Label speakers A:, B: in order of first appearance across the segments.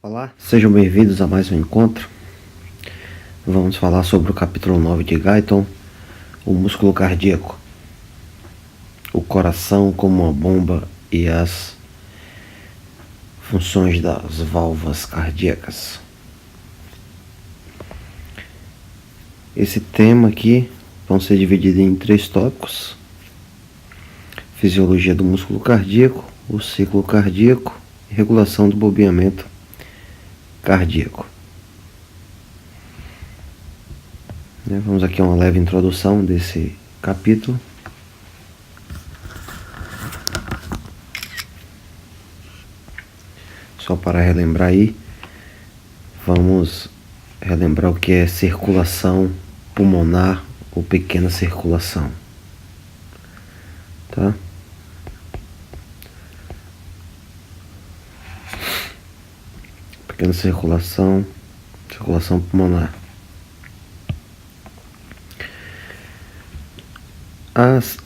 A: Olá, sejam bem-vindos a mais um encontro. Vamos falar sobre o capítulo 9 de Guyton, o músculo cardíaco, o coração como uma bomba e as funções das válvulas cardíacas. Esse tema aqui vão ser divididos em 3 tópicos: fisiologia do músculo cardíaco, o ciclo cardíaco e regulação do bombeamento cardíaco. Vamos aqui a uma leve introdução desse capítulo. Só para relembrar aí, vamos relembrar o que é circulação pulmonar ou pequena circulação, tá? Pequena circulação pulmonar.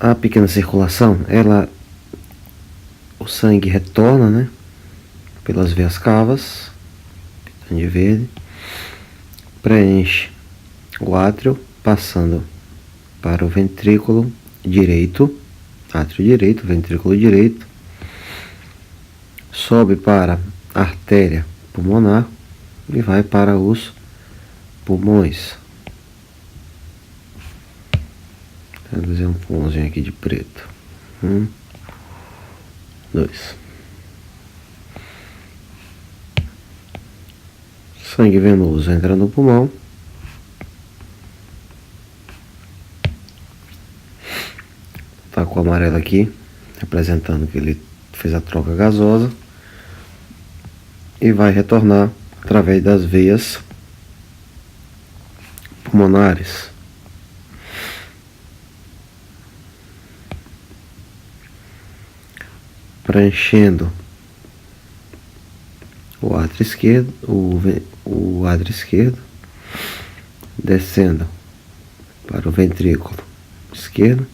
A: A pequena circulação, o sangue retorna, né, pelas veias cavas, de verde, preenche o átrio, passando para o ventrículo direito, ventrículo direito, sobe para a artéria pulmonar e vai para os pulmões. Vou fazer um pulmãozinho aqui de preto. 1, 2. Sangue venoso entra no pulmão. Tá com o amarelo aqui, representando que ele fez a troca gasosa. E vai retornar através das veias pulmonares. Preenchendo o átrio esquerdo, o átrio esquerdo, descendo para o ventrículo esquerdo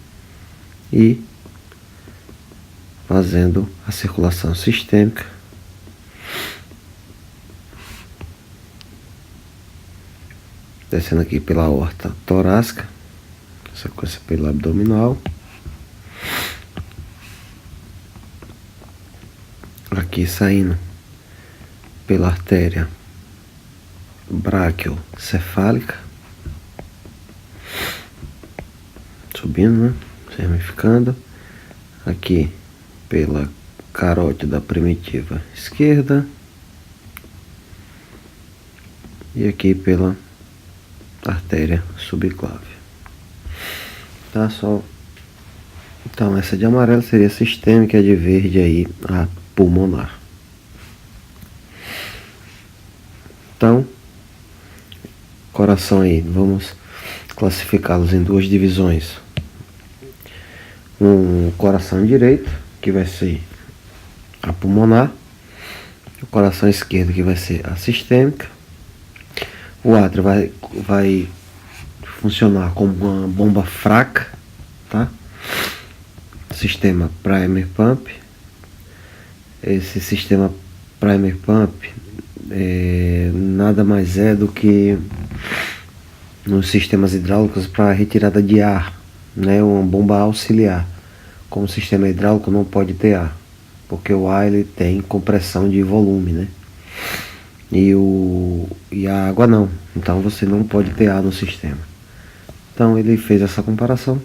A: e fazendo a circulação sistêmica descendo aqui pela aorta torácica, sequência pelo abdominal, aqui saindo pela artéria braquiocefálica, subindo, né, se ramificando, aqui pela carótida primitiva esquerda e aqui pela artéria subclávia. Tá, só. Então essa de amarelo seria sistêmica, a de verde aí a pulmonar. Então, coração aí, vamos classificá-los em 2 divisões. Um coração direito, que vai ser a pulmonar, o coração esquerdo, que vai ser a sistêmica. O átrio vai funcionar como uma bomba fraca, tá? Sistema primer pump. Esse sistema primer pump nada mais é do que nos sistemas hidráulicos para retirada de ar, né? Uma bomba auxiliar. Como o sistema hidráulico não pode ter ar, porque o ar ele tem compressão de volume, né? E a água não, então você não pode ter ar no sistema. Então ele fez essa comparação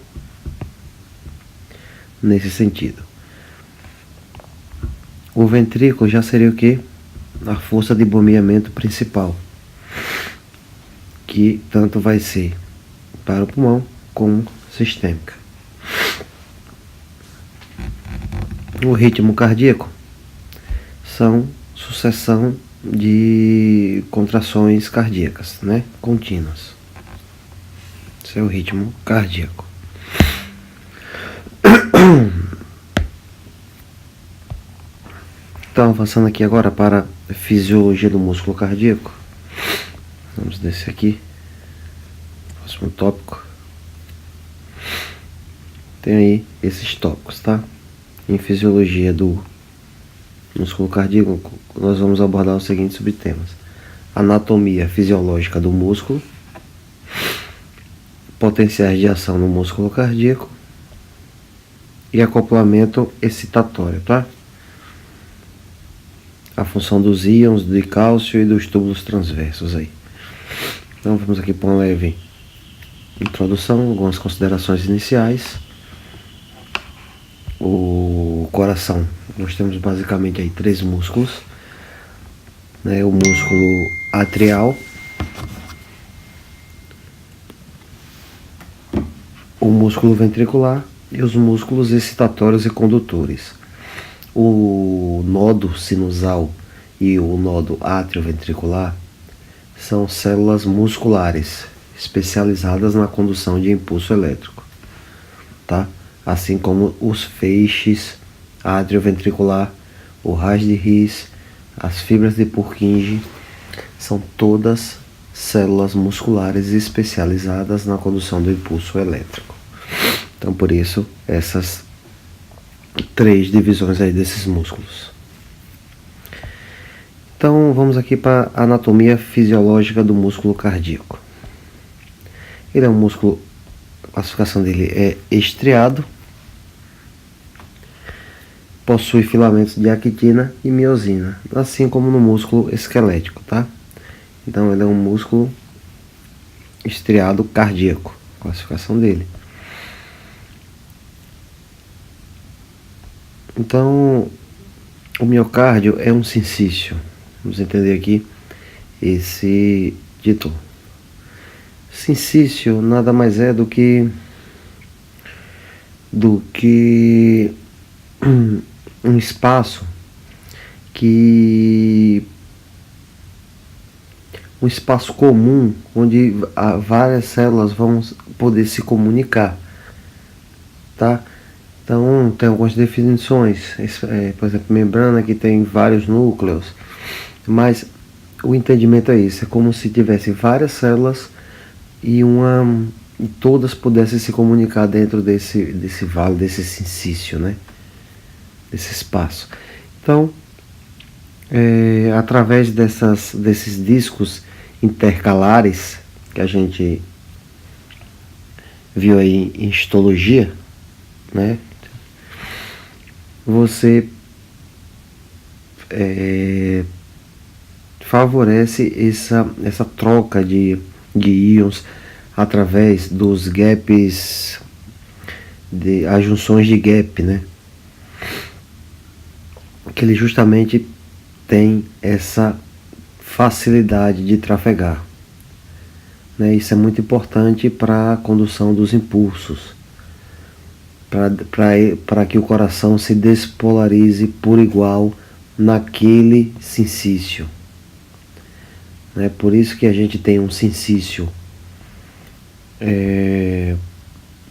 A: nesse sentido. O ventrículo já seria o que? A força de bombeamento principal, que tanto vai ser para o pulmão como sistêmica. O ritmo cardíaco são sucessão de contrações cardíacas, né, contínuas. Esse é o ritmo cardíaco. Então, avançando aqui agora para a fisiologia do músculo cardíaco. Vamos descer aqui. Próximo tópico. Tem aí esses tópicos, tá? Em fisiologia do músculo cardíaco, nós vamos abordar os seguintes subtemas: anatomia fisiológica do músculo, potenciais de ação no músculo cardíaco e acoplamento excitatório, tá? A função dos íons de cálcio e dos túbulos transversos aí. Então vamos aqui para uma leve introdução, algumas considerações iniciais. O coração, nós temos basicamente aí 3 músculos, né? O músculo atrial, o músculo ventricular e os músculos excitatórios e condutores. O nodo sinusal e o nodo atrioventricular são células musculares especializadas na condução de impulso elétrico, tá? Assim como os feixes atrioventricular, o raios de His, as fibras de Purkinje, são todas células musculares especializadas na condução do impulso elétrico. Então, por isso, essas 3 divisões aí desses músculos. Então, vamos aqui para a anatomia fisiológica do músculo cardíaco. Ele é um músculo, a classificação dele é estriado, possui filamentos de actina e miosina, assim como no músculo esquelético, tá? Então, ele é um músculo estriado cardíaco, classificação dele. Então, o miocárdio é um sincício. Vamos entender aqui esse título. Sincício nada mais é do que um espaço comum onde várias células vão poder se comunicar, tá? Então, tem algumas definições, por exemplo, membrana que tem vários núcleos, mas o entendimento é isso, é como se tivesse várias células e todas pudessem se comunicar dentro desse vale, desse sincício, né? Desse espaço. Então, através desses discos intercalares que a gente viu aí em histologia, né? Você favorece essa troca de íons através dos gaps, as junções de gap, né? Que ele justamente tem essa facilidade de trafegar, né? Isso é muito importante para a condução dos impulsos, para que o coração se despolarize por igual naquele sincício, né? Por isso que a gente tem um sincício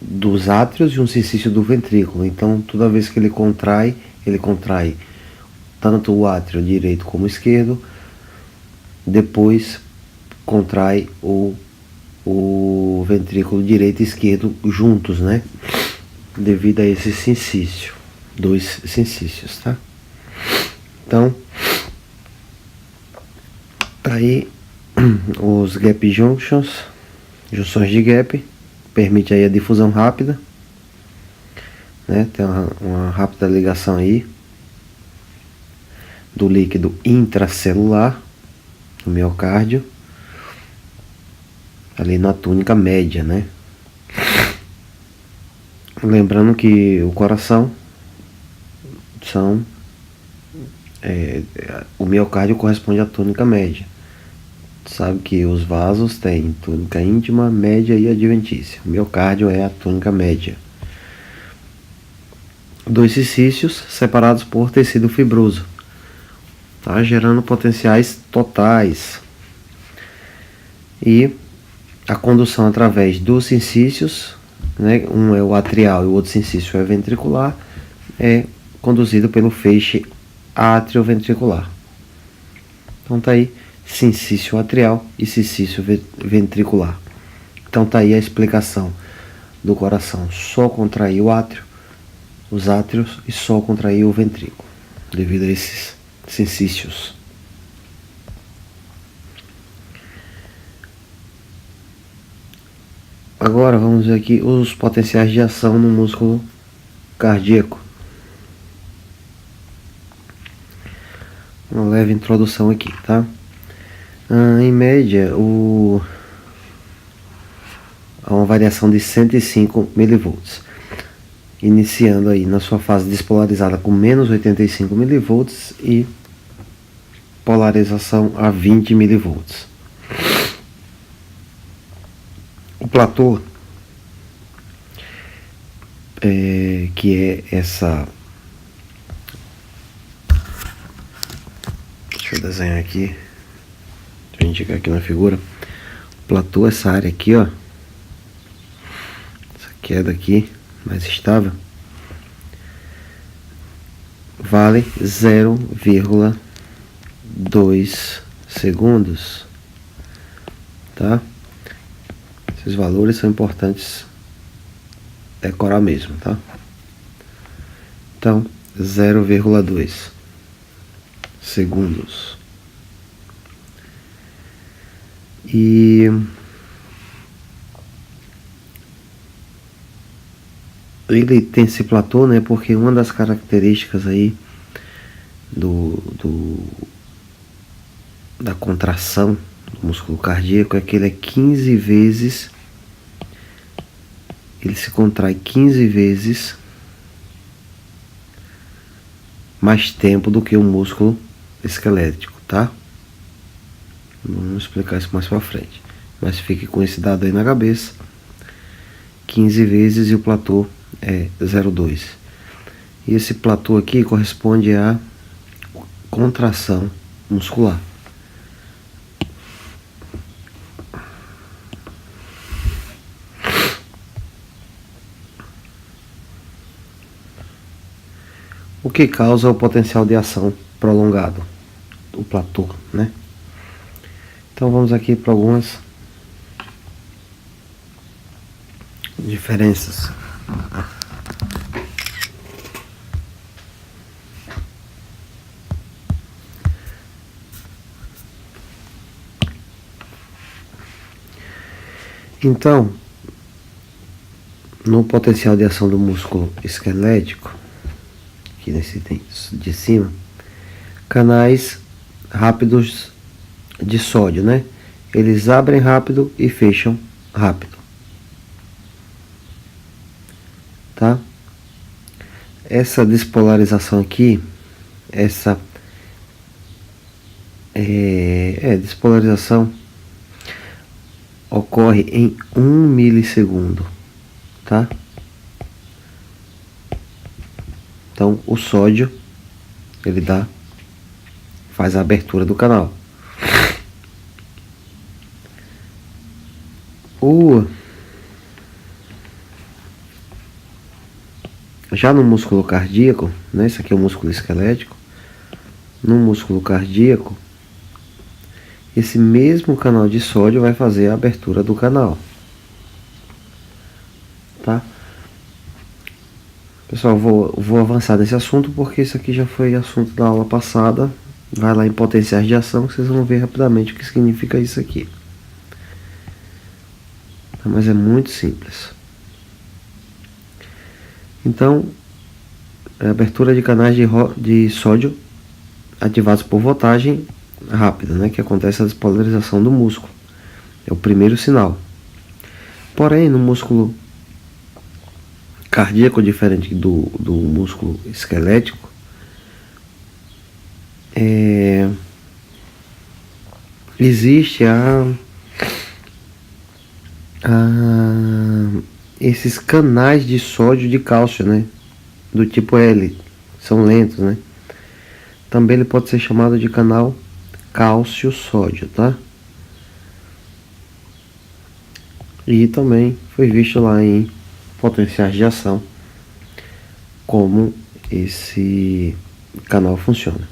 A: dos átrios e um sincício do ventrículo. Então, toda vez que ele contrai tanto o átrio direito como esquerdo, depois contrai o ventrículo direito e esquerdo juntos, né? Devido a esse sincício, 2 sincícios, tá? Então, tá aí os gap junctions, junções de gap, permite aí a difusão rápida, né? Tem uma rápida ligação aí do líquido intracelular, do miocárdio, ali na túnica média, né? Lembrando que o coração o miocárdio corresponde à túnica média. Sabe que os vasos têm túnica íntima, média e adventícia. O miocárdio é a túnica média. 2 sincícios separados por tecido fibroso, tá? Gerando potenciais totais. E a condução através dos sincícios, né? Um é o atrial e o outro sincício é ventricular, é conduzido pelo feixe atrioventricular. Então tá aí sincício atrial e sincício ventricular. Então tá aí a explicação do coração: só contrair o átrio, os átrios, e só contrair o ventrículo, devido a esses sensícios. Agora vamos ver aqui os potenciais de ação no músculo cardíaco. Uma leve introdução aqui, tá? Em média, há uma variação de 105 mV, iniciando aí na sua fase despolarizada com menos 85 mV e polarização a 20 mV. O platô, que é essa... Deixa eu desenhar aqui, deixa eu indicar aqui na figura. O platô, essa área aqui, ó, essa queda aqui, mais estável, vale 0,2 segundos, tá? Esses valores são importantes decorar mesmo, tá? Então, 0,2 segundos. E ele tem esse platô, né? Porque uma das características aí da contração do músculo cardíaco é que ele é 15 vezes, ele se contrai 15 vezes mais tempo do que o músculo esquelético, tá? Vamos explicar isso mais pra frente, mas fique com esse dado aí na cabeça. 15 vezes e o platô é 0,2. E esse platô aqui corresponde à contração muscular. O que causa o potencial de ação prolongado, o platô, né? Então vamos aqui para algumas diferenças. Então, no potencial de ação do músculo esquelético, aqui nesse item de cima, canais rápidos de sódio, né? Eles abrem rápido e fecham rápido, tá? Essa despolarização aqui, essa despolarização ocorre em 1 milissegundo, tá? Então o sódio ele faz a abertura do canal. Já no músculo cardíaco, né, esse aqui é o músculo esquelético. No músculo cardíaco, esse mesmo canal de sódio vai fazer a abertura do canal, tá? Pessoal, vou avançar nesse assunto porque isso aqui já foi assunto da aula passada. Vai lá em potenciais de ação que vocês vão ver rapidamente o que significa isso aqui. Mas é muito simples. Então, é a abertura de canais de sódio ativados por voltagem rápida, né, que acontece a despolarização do músculo. É o primeiro sinal. Porém, no músculo cardíaco, diferente do músculo esquelético, existe esses canais de sódio de cálcio, né, do tipo L, são lentos, né? Também ele pode ser chamado de canal cálcio-sódio, tá? E também foi visto lá em potenciais de ação como esse canal funciona.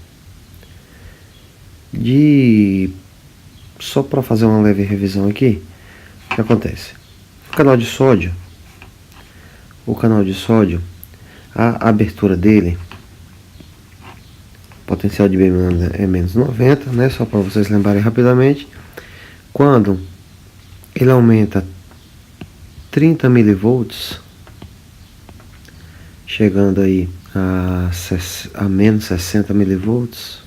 A: Só para fazer uma leve revisão aqui, o que acontece? O canal de sódio, a abertura dele potencial de demanda é menos 90, né? Só para vocês lembrarem rapidamente. Quando ele aumenta 30 milivolts, chegando aí a menos 60 milivolts,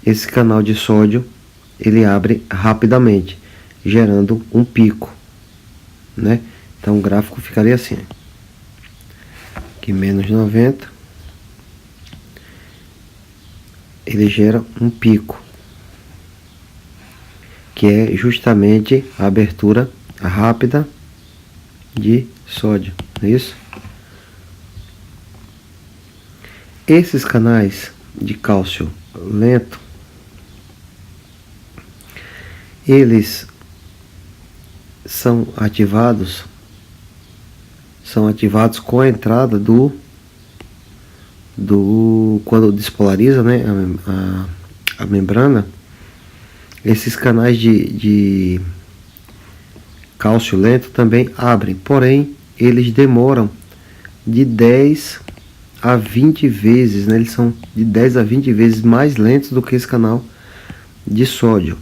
A: esse canal de sódio ele abre rapidamente, gerando um pico, né? Então o gráfico ficaria assim, aqui menos 90, ele gera um pico, que é justamente a abertura rápida de sódio, não é isso? Esses canais de cálcio lento, eles são ativados com a entrada quando despolariza, né, a membrana. Esses canais de cálcio lento também abrem, porém eles demoram de 10 a 20 vezes, né? Eles são de 10 a 20 vezes mais lentos do que esse canal de sódio,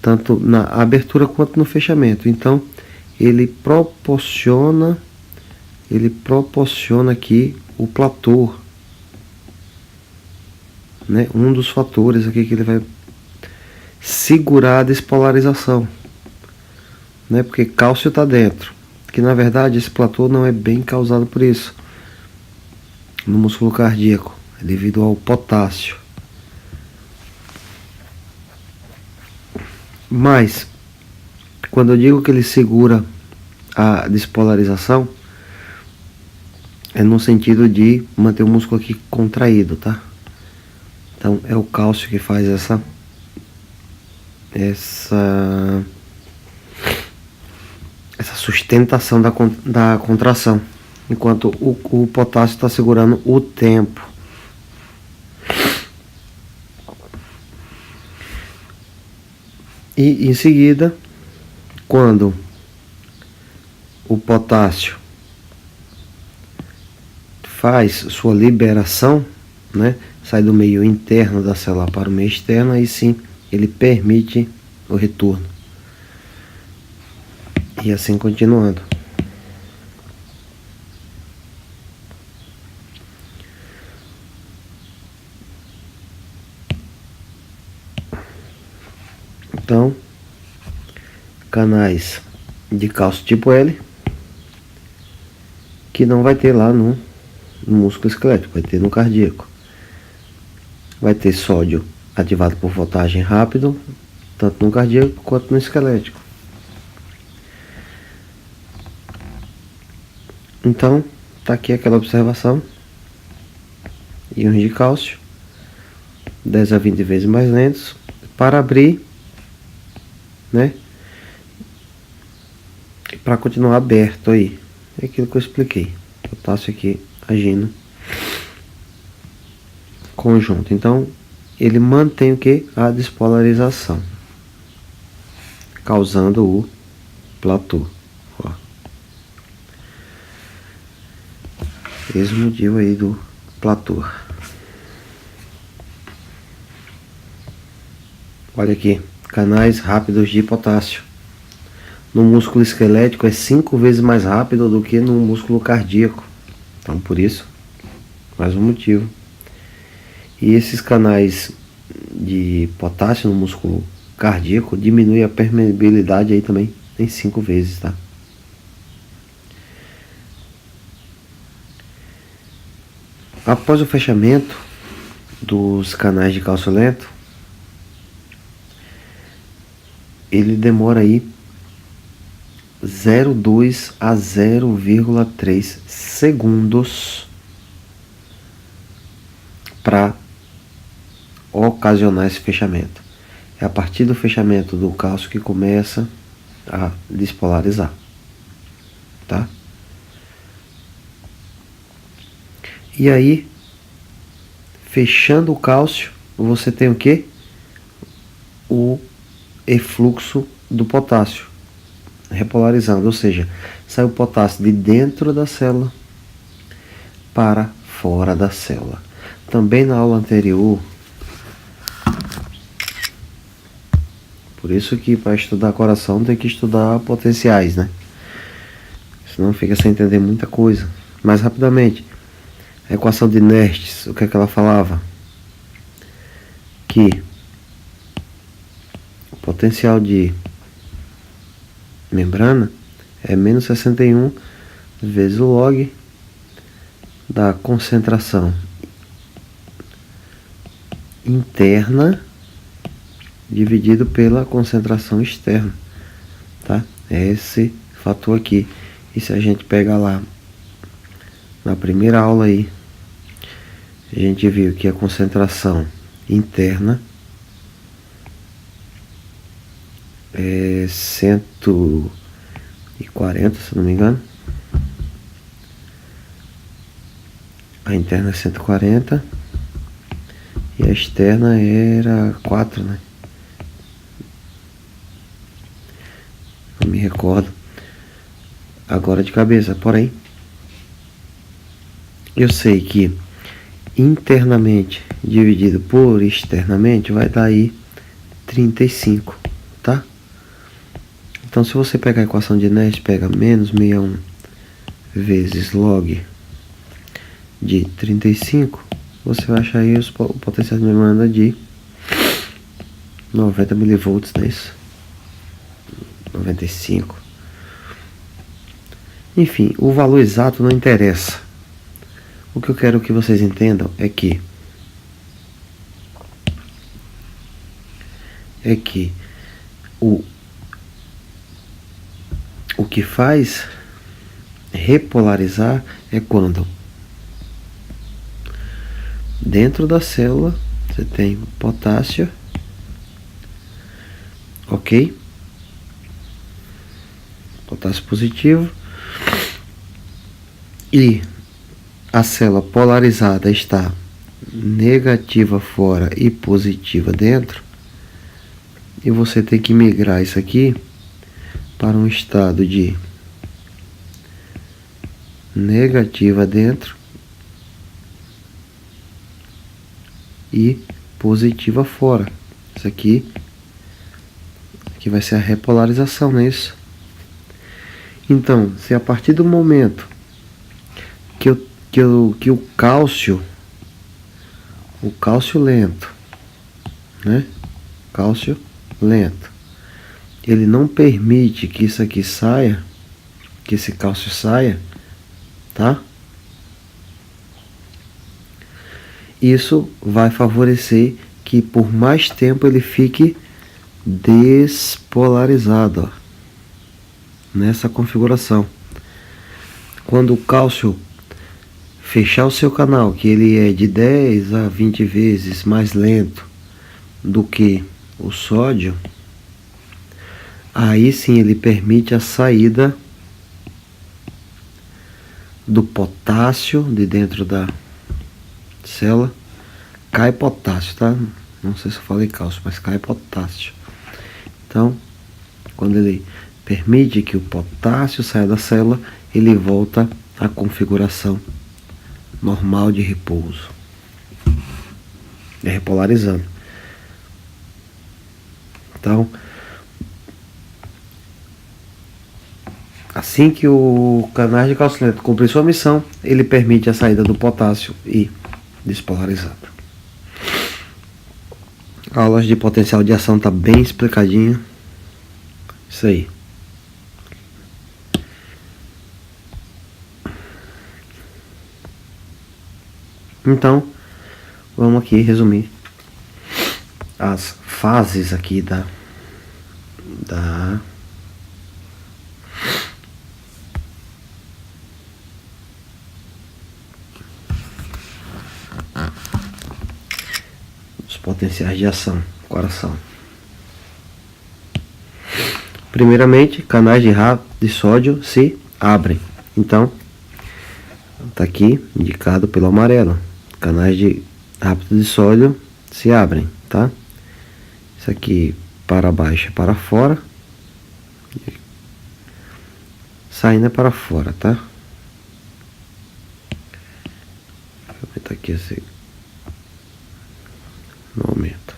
A: tanto na abertura quanto no fechamento. Então ele proporciona aqui o platô, né? Um dos fatores aqui que ele vai segurar a despolarização, né? Porque cálcio está dentro, que na verdade esse platô não é bem causado por isso no músculo cardíaco, é devido ao potássio. Mas quando eu digo que ele segura a despolarização, é no sentido de manter o músculo aqui contraído, tá? Então é o cálcio que faz essa sustentação da contração, enquanto o potássio está segurando o tempo. E em seguida, quando o potássio faz sua liberação, né, sai do meio interno da célula para o meio externo, aí sim ele permite o retorno. E assim continuando. Então, canais de cálcio tipo L, que não vai ter lá no músculo esquelético, vai ter no cardíaco. Vai ter sódio ativado por voltagem rápido, tanto no cardíaco quanto no esquelético. Então, tá aqui aquela observação. Íons de cálcio 10 a 20 vezes mais lentos para abrir, né? Para continuar aberto aí. É aquilo que eu expliquei. Potássio aqui agindo conjunto. Então, ele mantém o que? A despolarização, causando o platô. Ó. Esse é o motivo aí do platô. Olha aqui, canais rápidos de potássio. No músculo esquelético é 5 vezes mais rápido do que no músculo cardíaco. Então, por isso, mais um motivo. E esses canais de potássio no músculo cardíaco diminui a permeabilidade aí também em 5 vezes, tá? Após o fechamento dos canais de cálcio lento, ele demora aí 0,2 a 0,3 segundos para ocasionar esse fechamento. É a partir do fechamento do cálcio que começa a despolarizar, tá? E aí, fechando o cálcio, você tem o que? O efluxo do potássio, repolarizando, ou seja, sai o potássio de dentro da célula para fora da célula. também na aula anterior. Por isso que para estudar coração tem que estudar potenciais, né? Senão fica sem entender muita coisa. Mais rapidamente, a equação de Nernst, o que é que ela falava? Que o potencial de membrana é menos 61 vezes o log da concentração interna dividido pela concentração externa, tá? É esse fator aqui. E se a gente pegar lá na primeira aula aí, a gente viu que a concentração interna é 140, se não me engano. A interna é 140 e a externa era 4, né? Não me recordo agora de cabeça, porém eu sei que internamente dividido por externamente vai dar aí 35, tá? Então se você pegar a equação de Nernst, pega menos 61 vezes log de 35, você vai achar aí o potencial de membrana de 90 milivolts, não é isso? 95. Enfim, o valor exato não interessa. O que eu quero que vocês entendam é que o que faz repolarizar é quando dentro da célula você tem potássio, ok? Potássio positivo, e a célula polarizada está negativa fora e positiva dentro, e você tem que migrar isso aqui para um estado de negativa dentro e positiva fora. Isso aqui vai ser a repolarização, não é isso? Então, se a partir do momento que o cálcio lento, né? Cálcio lento, ele não permite que isso aqui saia, que esse cálcio saia, tá? Isso vai favorecer que por mais tempo ele fique despolarizado, ó, nessa configuração. Quando o cálcio fechar o seu canal, que ele é de 10 a 20 vezes mais lento do que o sódio, aí sim ele permite a saída do potássio de dentro da célula. Cai potássio, tá? Não sei se eu falei cálcio, mas cai potássio. Então, quando ele permite que o potássio saia da célula, ele volta à configuração normal de repouso. É repolarizando. Então, assim que o canal de cálcio lento cumprir sua missão, ele permite a saída do potássio e despolarizado. Aulas de potencial de ação tá bem explicadinho. Isso aí. Então, vamos aqui resumir as fases aqui da os potenciais de ação, coração. Primeiramente, canais de sódio se abrem. Então, está aqui indicado pelo amarelo. Canais de rápido de sódio se abrem, tá? Isso aqui para baixo é para fora. Saindo é para fora, tá? Deixa eu botar aqui assim. não aumenta.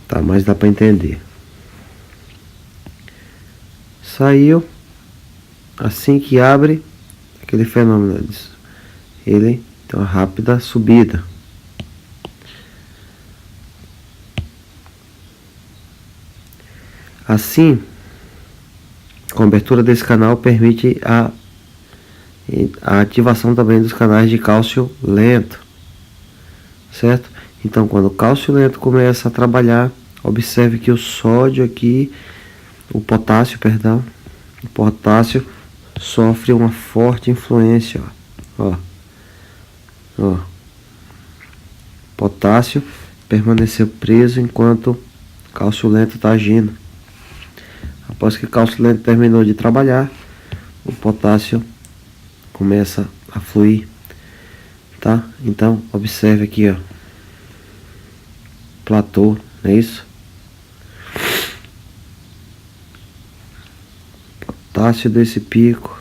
A: Tá, mas dá para entender. Saiu. Assim que abre, aquele fenômeno, ele tem uma rápida subida. Assim, a cobertura desse canal permite a ativação também dos canais de cálcio lento, certo? Então, quando o cálcio lento começa a trabalhar, observe que o sódio aqui, o potássio sofre uma forte influência, ó. Potássio permaneceu preso enquanto o cálcio lento está agindo. Após que o cálcio lento terminou de trabalhar, o potássio começa a fluir, tá? Então, observe aqui, ó. Platô, não é isso? Potássio desse pico.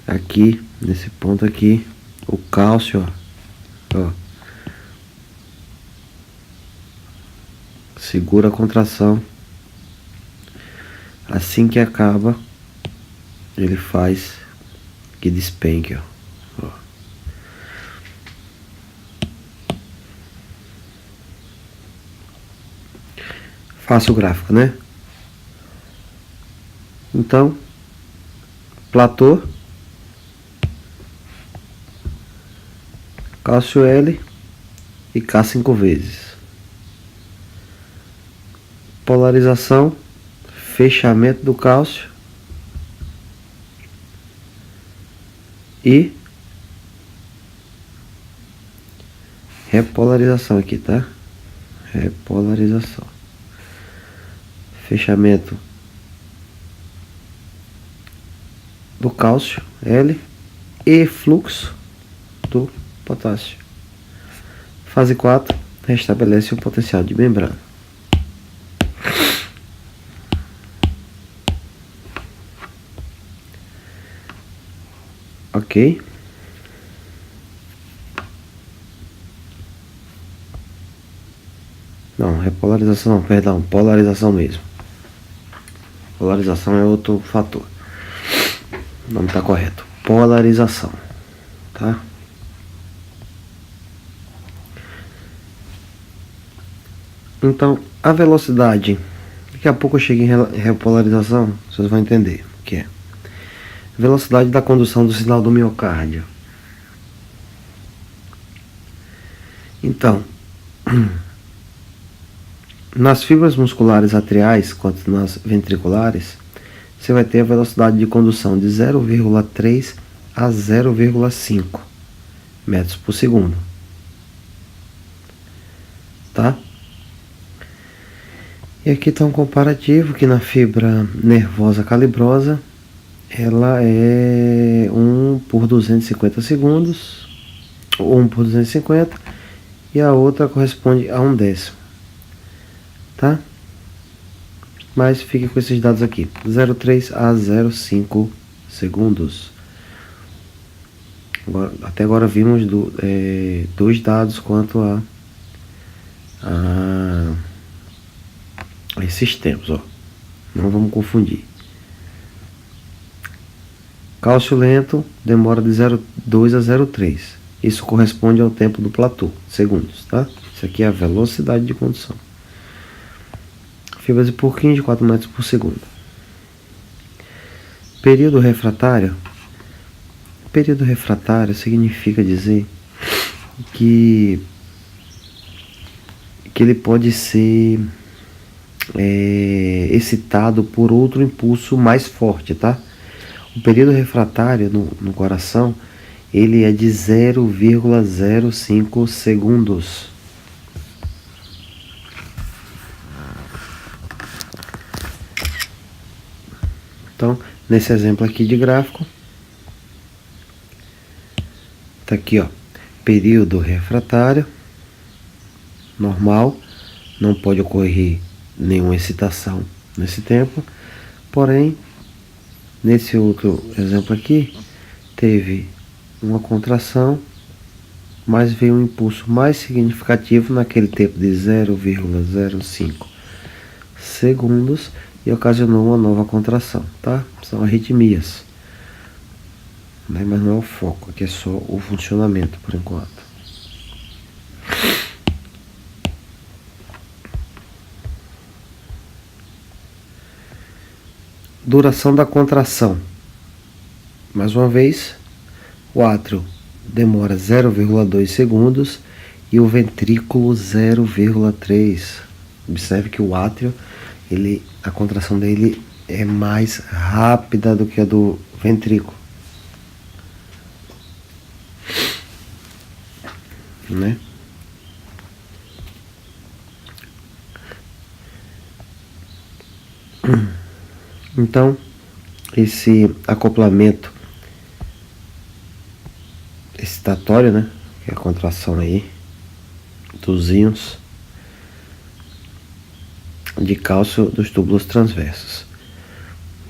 A: Aqui, nesse ponto aqui. O cálcio, ó. Segura a contração. Assim que acaba, ele faz que despenque, ó. Faço o gráfico, né? Então, platô, cálcio L e K 5 vezes. Polarização, fechamento do cálcio e repolarização aqui, tá? Repolarização. Fechamento do cálcio, L, e fluxo do potássio. Fase 4, restabelece o potencial de membrana. Ok? Não, repolarização não, perdão, polarização mesmo. Polarização é outro fator. O nome está correto. Polarização, tá? Então, a velocidade. Daqui a pouco eu chego em repolarização, vocês vão entender o que é. Velocidade da condução do sinal do miocárdio. Então, nas fibras musculares atriais, quanto nas ventriculares, você vai ter a velocidade de condução de 0,3 a 0,5 metros por segundo. Tá? E aqui está um comparativo que na fibra nervosa calibrosa, ela é 1 por 250 segundos, 1 por 250, e a outra corresponde a 1/10. Tá? Mas fique com esses dados aqui, 0,3 a 0,5 segundos. Até agora vimos dois dados quanto a esses tempos, ó. Não vamos confundir. Cálcio lento demora de 0,2 a 0,3. Isso corresponde ao tempo do platô, segundos, tá? Isso aqui é a velocidade de condução. Fibras de Purkinje de 4 metros por segundo. Período refratário. Período refratário significa dizer que ele pode ser excitado por outro impulso mais forte, tá? O período refratário no coração, ele é de 0,05 segundos. Então, nesse exemplo aqui de gráfico, tá aqui, ó, período refratário, normal, não pode ocorrer nenhuma excitação nesse tempo, porém, nesse outro exemplo aqui, teve uma contração mas veio um impulso mais significativo naquele tempo de 0,05 segundos e ocasionou uma nova contração, tá? São arritmias, né? Mas não é o foco, aqui é só o funcionamento por enquanto. Duração da contração. Mais uma vez, o átrio demora 0,2 segundos e o ventrículo 0,3. Observe que o átrio, a contração dele é mais rápida do que a do ventrículo, né? Então, esse acoplamento excitatório, né, que é a contração aí dos íons de cálcio dos túbulos transversos,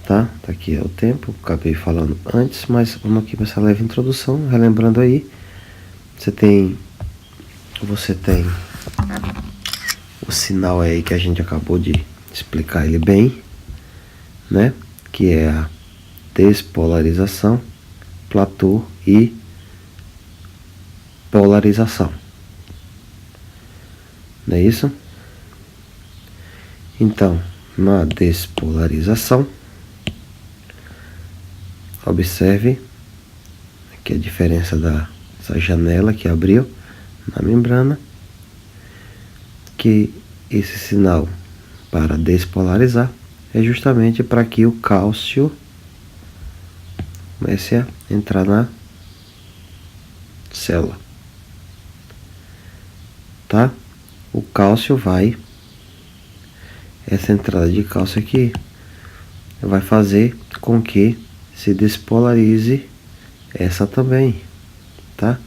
A: tá? Tá aqui o tempo, acabei falando antes, mas vamos aqui para essa leve introdução, relembrando aí, você tem o sinal aí que a gente acabou de explicar ele bem, né? Que é a despolarização, platô e polarização. Não é isso? Então, na despolarização, observe aqui a diferença dessa janela que abriu na membrana, que esse sinal para despolarizar é justamente para que o cálcio comece a entrar na célula, tá? O cálcio essa entrada de cálcio aqui vai fazer com que se despolarize essa também, tá?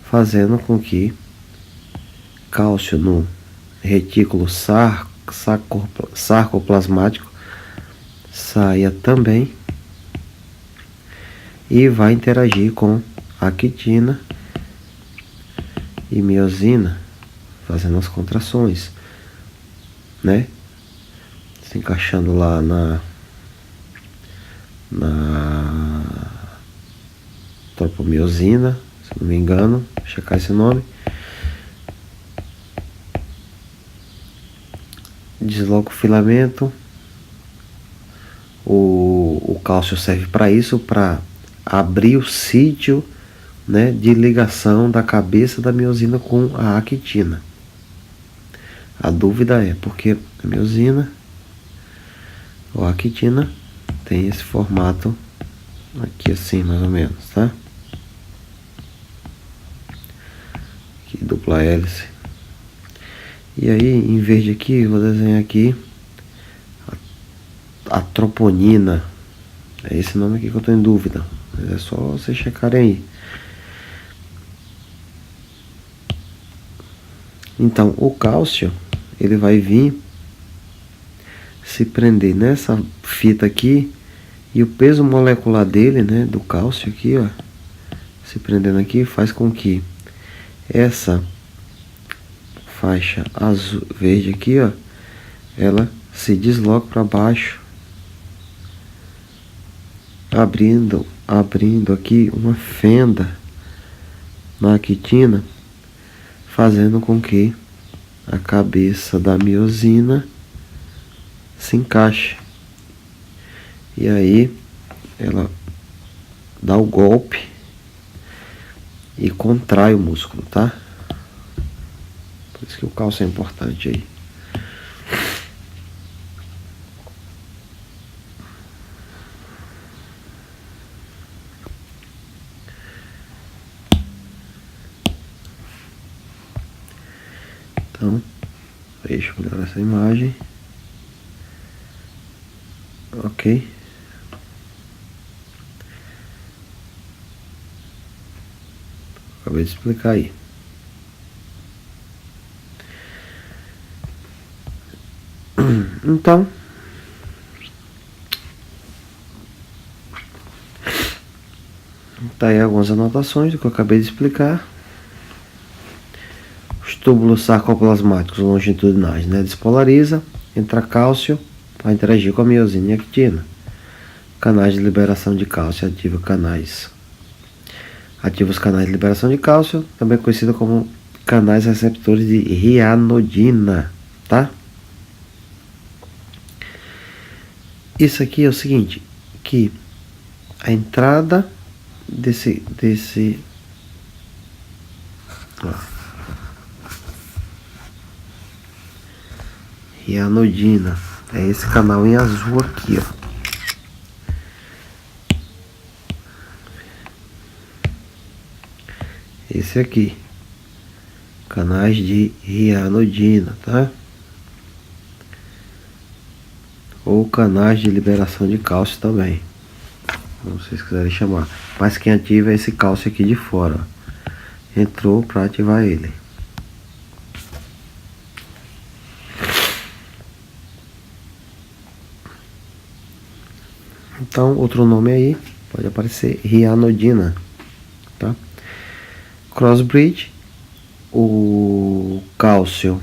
A: Fazendo com que cálcio no retículo sarcoplasmático saia também e vai interagir com a quitina e miosina, fazendo as contrações, né? Se encaixando lá na tropomiosina, se não me engano, vou checar esse nome. Desloca o filamento. O cálcio serve para isso, para abrir o sítio, né, de ligação da cabeça da miosina com a actina. A dúvida é porque a miosina ou a actina tem esse formato aqui assim, mais ou menos, tá? Aqui, dupla hélice. E aí, em vez de aqui, eu vou desenhar aqui a troponina. É esse nome aqui que eu estou em dúvida, mas é só vocês checarem aí. Então, o cálcio, ele vai vir se prender nessa fita aqui, e o peso molecular dele, né, do cálcio aqui, ó, se prendendo aqui, faz com que essa faixa azul, verde aqui, ó, ela se desloque para baixo, abrindo aqui uma fenda na quitina, fazendo com que a cabeça da miosina se encaixe. E aí ela dá o golpe e contrai o músculo, tá? Por isso que o cálcio é importante aí. Então, deixa eu melhorar essa imagem. Ok. Acabei de explicar aí. Então, tá aí algumas anotações do que eu acabei de explicar. túbulos sarcoplasmáticos longitudinais, né? Despolariza, entra cálcio para interagir com a miosina e actina. Canais de liberação de cálcio ativa os canais de liberação de cálcio, também conhecido como canais receptores de rianodina, tá? Isso aqui é o seguinte, que a entrada desse rianodina é esse canal em azul aqui, ó. Esse aqui, canais de rianodina, tá? Ou canais de liberação de cálcio também, como vocês quiserem chamar. Mas quem ativa é esse cálcio aqui de fora, ó. Entrou para ativar ele. Então, outro nome aí pode aparecer rianodina, tá? Crossbridge, o cálcio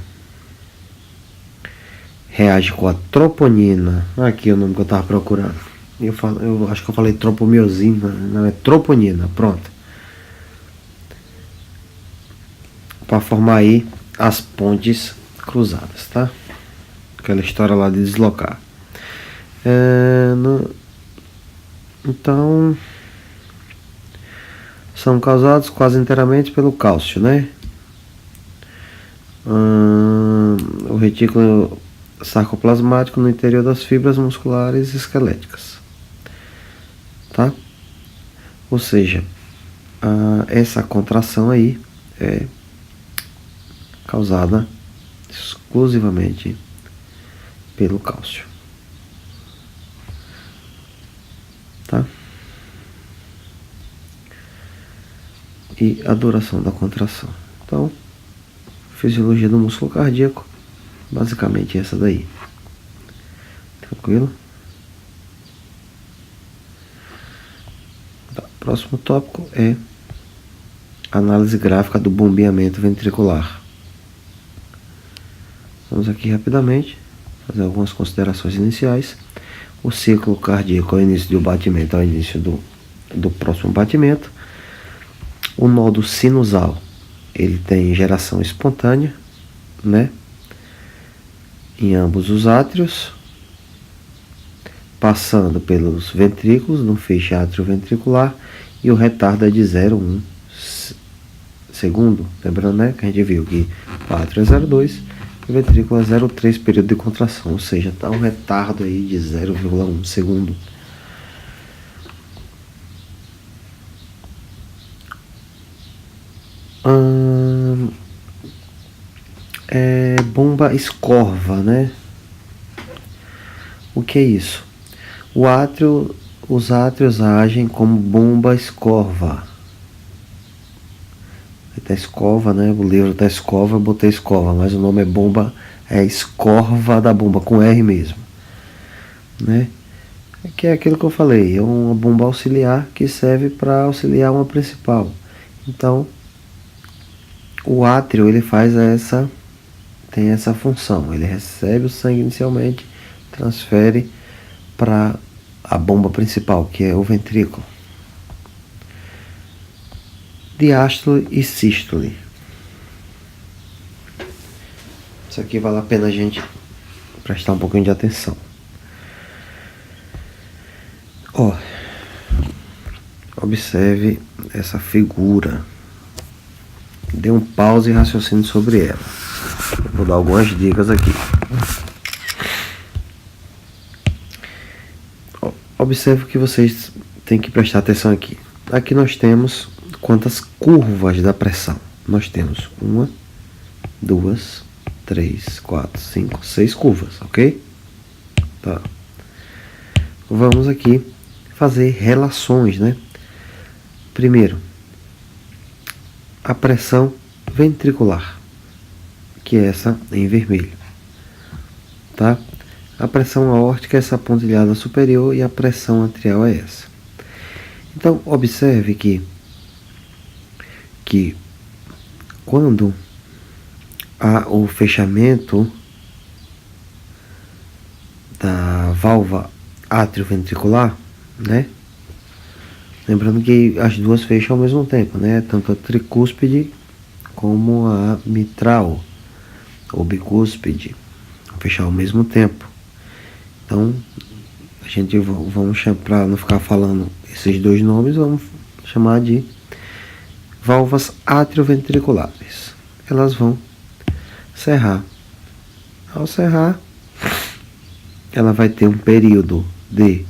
A: reage com a troponina. Aqui é o nome que eu estava procurando. Eu acho que eu falei tropomiosina, não é troponina, pronto. Para formar aí as pontes cruzadas, tá? Aquela história lá de deslocar. Então, são causados quase inteiramente pelo cálcio, né? O retículo sarcoplasmático no interior das fibras musculares esqueléticas, tá? Ou seja, essa contração aí é causada exclusivamente pelo cálcio, tá? E a duração da contração. Então, fisiologia do músculo cardíaco, basicamente essa daí. Tranquilo? Tá. Próximo tópico é análise gráfica do bombeamento ventricular. Vamos aqui rapidamente fazer algumas considerações iniciais. O ciclo cardíaco é o início do batimento, é o início do próximo batimento. O nodo sinusal, ele tem geração espontânea, né? Em ambos os átrios, passando pelos ventrículos, no feixe atrioventricular, e o retardo é de 0,1 segundo. Lembrando, né, que a gente viu que o átrio é 0,2 e o ventrículo é 0,3 período de contração, ou seja, está um retardo aí de 0,1 segundo. Bomba escorva, né? O que é isso? Os átrios agem como bomba escorva. Tá escova, né? O livro tá escova, eu botei escova, mas o nome é bomba, é escorva da bomba, com R mesmo, né? Que é aquilo que eu falei, é uma bomba auxiliar que serve para auxiliar uma principal. Então, o átrio, ele tem essa função, ele recebe o sangue inicialmente, transfere para a bomba principal, que é o ventrículo. Diástole e sístole. Isso aqui vale a pena a gente prestar um pouquinho de atenção. Observe essa figura. Dê um pause e raciocine sobre ela. Eu vou dar algumas dicas aqui. Observe que vocês têm que prestar atenção aqui. Aqui nós temos quantas curvas da pressão. Nós temos 1, 2, 3, 4, 5, 6 curvas, ok? Tá. Vamos aqui fazer relações, né? Primeiro, a pressão ventricular, que é essa em vermelho, tá? A pressão aórtica é essa pontilhada superior e a pressão atrial é essa. Então, observe que quando o fechamento da válvula atrioventricular, né? Lembrando que as duas fecham ao mesmo tempo, né? Tanto a tricúspide como a mitral ou bicúspide fechar ao mesmo tempo. Então, a gente vamos para não ficar falando esses dois nomes, vamos chamar de válvulas atrioventriculares. Elas vão cerrar. Ao cerrar, ela vai ter um período de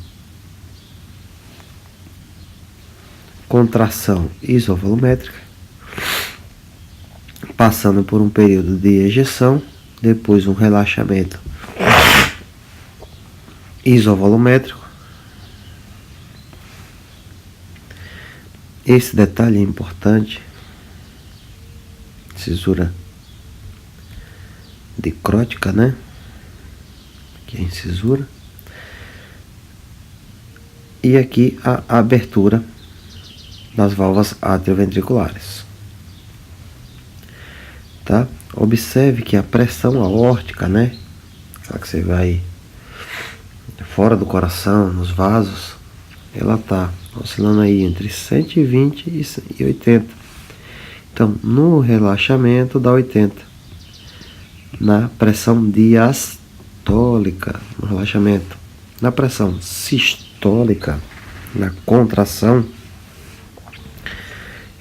A: contração isovolumétrica, passando por um período de ejeção, depois um relaxamento isovolumétrico. Esse detalhe é importante. Cisura dicrótica, né? Aqui é a incisura. E aqui a abertura das válvulas atrioventriculares. Tá? Observe que a pressão aórtica, né? Aquela que você vai fora do coração, nos vasos, ela tá oscilando aí entre 120 e 80. Então, no relaxamento dá 80. Na pressão diastólica, no relaxamento. Na pressão sistólica, na contração,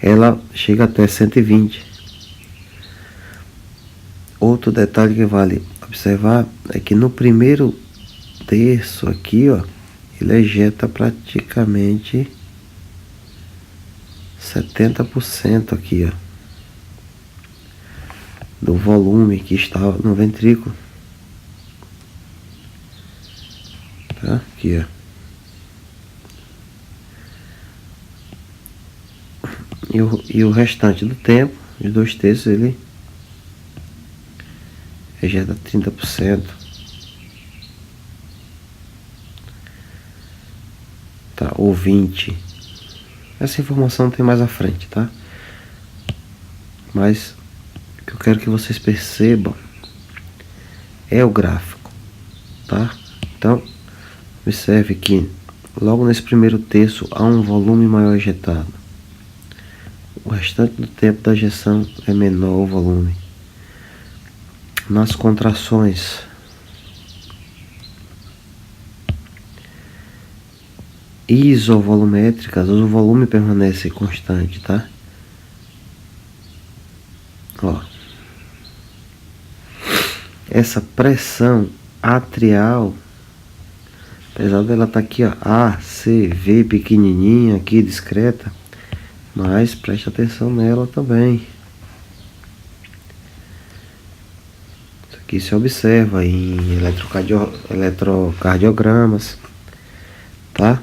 A: ela chega até 120. Outro detalhe que vale observar é que no primeiro terço aqui, ó, ele ejeta praticamente 70% aqui, ó, do volume que está no ventrículo. Tá? Aqui, ó. E o restante do tempo, os 2/3, ele ejeta 30%. Tá? Ou 20%. Essa informação tem mais à frente, tá? Mas o que eu quero que vocês percebam é o gráfico, tá? Então, observe que logo nesse primeiro terço há um volume maior ejetado. O restante do tempo da ejeção é menor o volume. Nas contrações, isovolumétricas, o volume permanece constante, tá? Ó. Essa pressão atrial, apesar dela estar aqui, ó, A, C, V pequenininha aqui, discreta, mas preste atenção nela também. Isso aqui se observa em eletrocardiogramas, tá?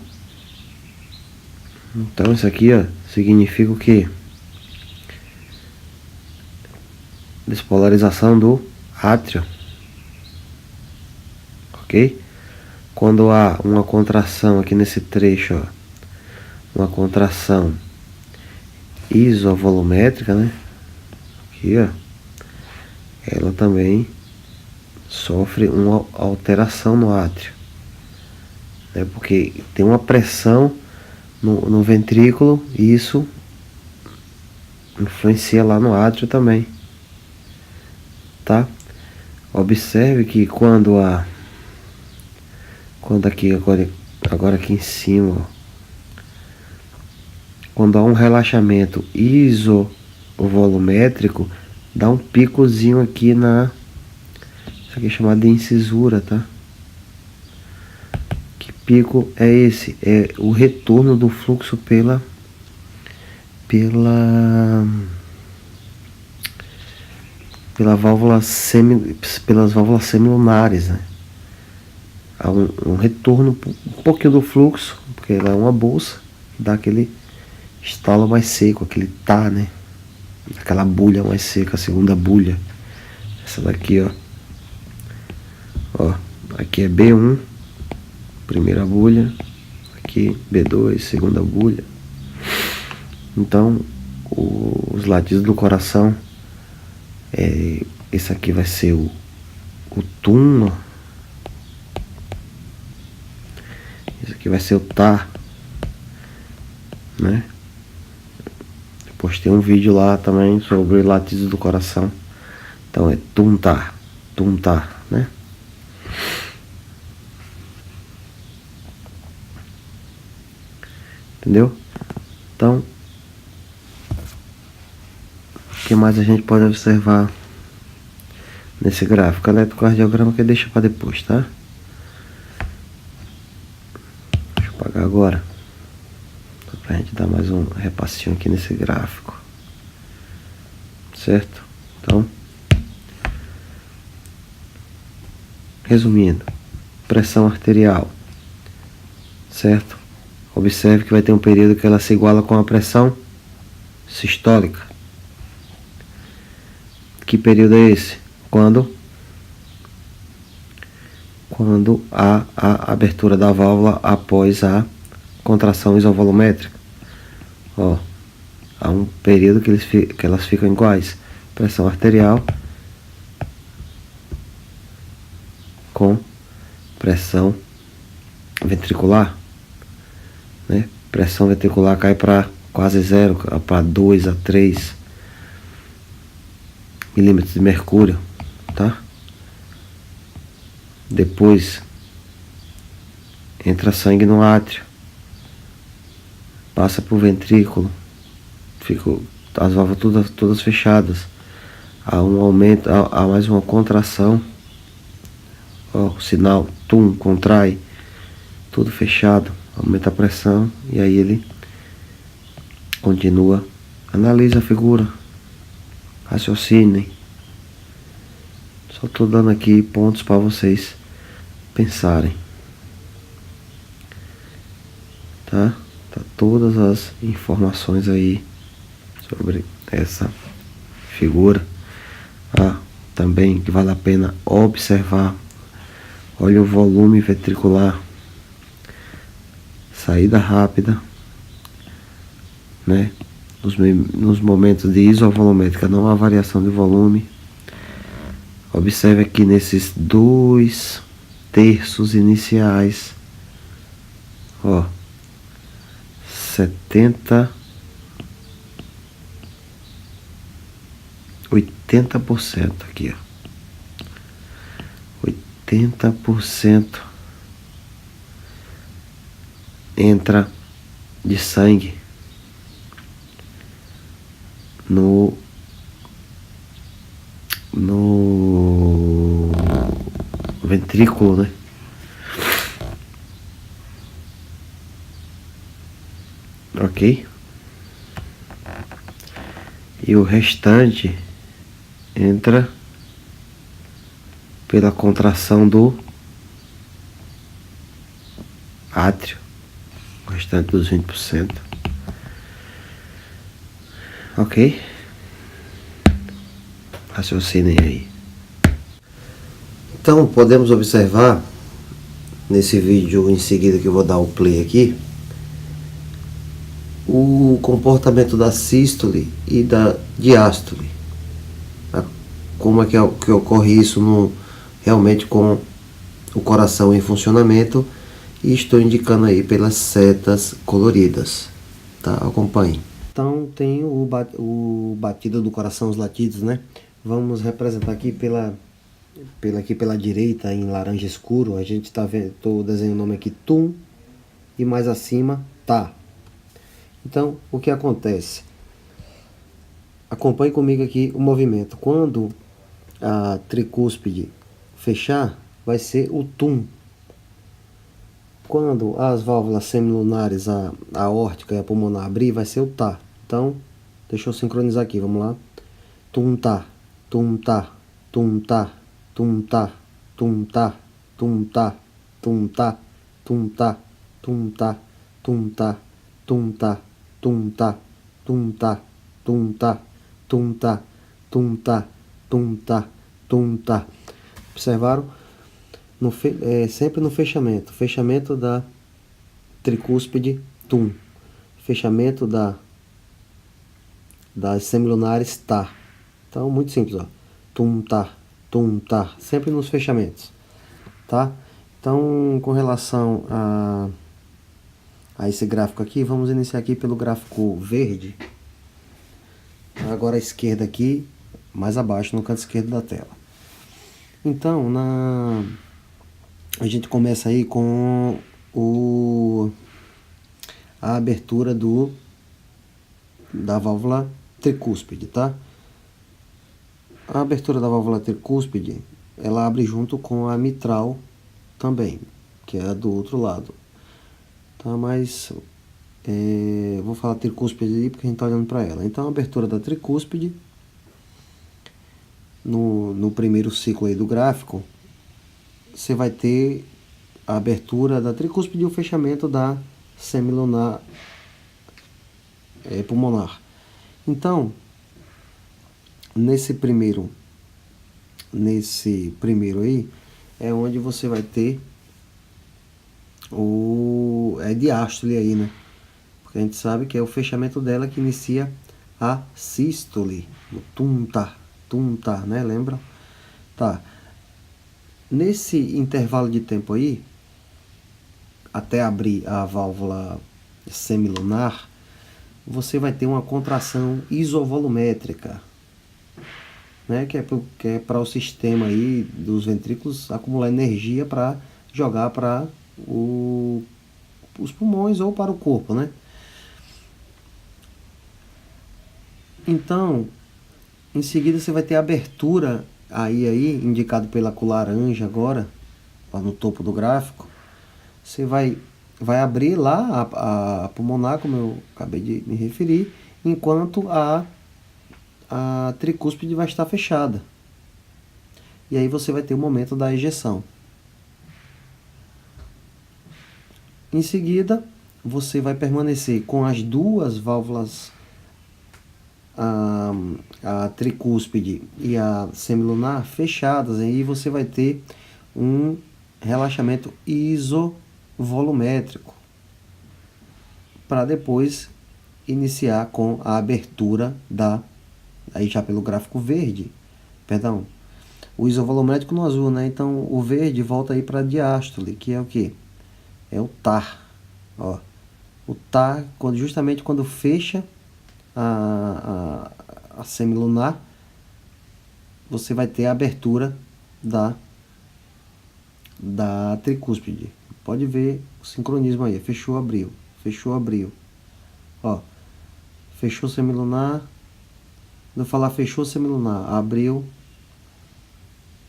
A: Então isso aqui, ó, significa o quê? Despolarização do átrio, ok? Quando há uma contração aqui nesse trecho, ó, uma contração isovolumétrica, né? Aqui, ó, ela também sofre uma alteração no átrio, né? Porque tem uma pressão no ventrículo e isso influencia lá no átrio também, tá? Observe que quando aqui agora aqui em cima, ó, quando há um relaxamento isovolumétrico, dá um picozinho aqui isso aqui é chamado de incisura, tá? Que pico é esse? É o retorno do fluxo pelas válvulas semilunares, né? Há um retorno um pouquinho do fluxo, porque ela é uma bolsa, dá aquele estalo mais seco, aquele tá, né? Aquela bulha mais seca, a segunda bulha. Essa daqui, ó. Ó, aqui é B1, primeira bulha. Aqui B2, segunda bulha. Então, os latidos do coração esse aqui vai ser o tum, ó. Esse aqui vai ser o tá, né? Postei um vídeo lá também sobre latidos do coração. Então é tum tá, né? Entendeu? Então, o que mais a gente pode observar nesse gráfico? Eletrocardiograma que deixa para depois, tá? Deixa eu apagar agora, só pra gente dar mais um repassinho aqui nesse gráfico, certo? Então, resumindo, pressão arterial, certo? Observe que vai ter um período que ela se iguala com a pressão sistólica. Que período é esse? Quando há a abertura da válvula após a contração isovolumétrica. Ó, há um período que elas ficam iguais. Pressão arterial com pressão ventricular, né? Pressão ventricular cai para quase zero, para 2 a 3 milímetros de mercúrio, tá? Depois entra sangue no átrio, passa por ventrículo, ficam as válvulas todas fechadas. Há um aumento, há mais uma contração. Ó, o sinal tum contrai, tudo fechado, aumenta a pressão e aí ele continua. Analisa a figura, raciocinem. Só tô dando aqui pontos para vocês pensarem, tá? Tá todas as informações aí sobre essa figura. Também que vale a pena observar. Olha o volume ventricular, saída rápida, né? Nos momentos de isovolumétrica não há variação de volume. Observe aqui nesses 2/3 iniciais, ó, 80% aqui, ó. 80% entra de sangue no ventrículo, né? Ok? E o restante entra pela contração do átrio, o restante dos 20%. Ok? Raciocinem aí. Então, podemos observar nesse vídeo em seguida, que eu vou dar o play aqui, o comportamento da sístole e da diástole. Como é que ocorre isso realmente com o coração em funcionamento, e estou indicando aí pelas setas coloridas, tá? Acompanhe. Então tem o batido do coração, os latidos, né? Vamos representar aqui pela direita, em laranja escuro. A gente tá vendo, tô desenhando o nome aqui tum, e mais acima tá. Então o que acontece? Acompanhe comigo aqui o movimento. Quando a tricúspide fechar, vai ser o tum. Quando as válvulas semilunares, a aórtica e a pulmonar abrir, vai ser o tá. Então, deixa eu sincronizar aqui, vamos lá. Tum tá, tum tá, tum tá, tum tá, tum tá, tum tá, tum tá, tum tá, tum tá, tum tá, tum tá, tum tá, tum tá, tum tá, tum tá, tum tá, tum tá, tum tá. Observaram? Sempre no fechamento da tricúspide, tum, fechamento das semilunares, tá. Então, muito simples, ó. tum, tá, sempre nos fechamentos, tá? Então, com relação a esse gráfico aqui, vamos iniciar aqui pelo gráfico verde. Agora a esquerda aqui, mais abaixo, no canto esquerdo da tela. Então, a gente começa aí com a abertura da válvula tricúspide, tá? A abertura da válvula tricúspide, ela abre junto com a mitral também, que é do outro lado. Tá, mas vou falar tricúspide aí porque a gente está olhando para ela. Então, a abertura da tricúspide, no primeiro ciclo aí do gráfico, você vai ter a abertura da tricúspide e o fechamento da semilunar pulmonar. Então, nesse primeiro aí, é onde você vai ter diástole aí, né? Porque a gente sabe que é o fechamento dela que inicia a sístole, o tum-tá, né? Lembra? Tá. Nesse intervalo de tempo aí, até abrir a válvula semilunar, você vai ter uma contração isovolumétrica, né? Que é para o sistema aí dos ventrículos acumular energia para jogar para os pulmões ou para o corpo, né? Então, em seguida você vai ter a abertura aí indicado pela cor laranja agora, lá no topo do gráfico. Você vai abrir lá a pulmonar, como eu acabei de me referir, enquanto a tricúspide vai estar fechada. E aí você vai ter o momento da ejeção. Em seguida, você vai permanecer com as duas válvulas, a tricúspide e a semilunar, fechadas. E aí você vai ter um relaxamento isovolumétrico, para depois iniciar com a abertura aí já pelo gráfico verde, perdão, o isovolumétrico no azul, né? Então o verde volta aí para a diástole, que é o que? É o TAR. Ó, o TAR, justamente quando fecha a semilunar, você vai ter a abertura da tricúspide. Pode ver o sincronismo aí, fechou, abriu, fechou, abriu. Ó, fechou semilunar, vou falar fechou semilunar, abriu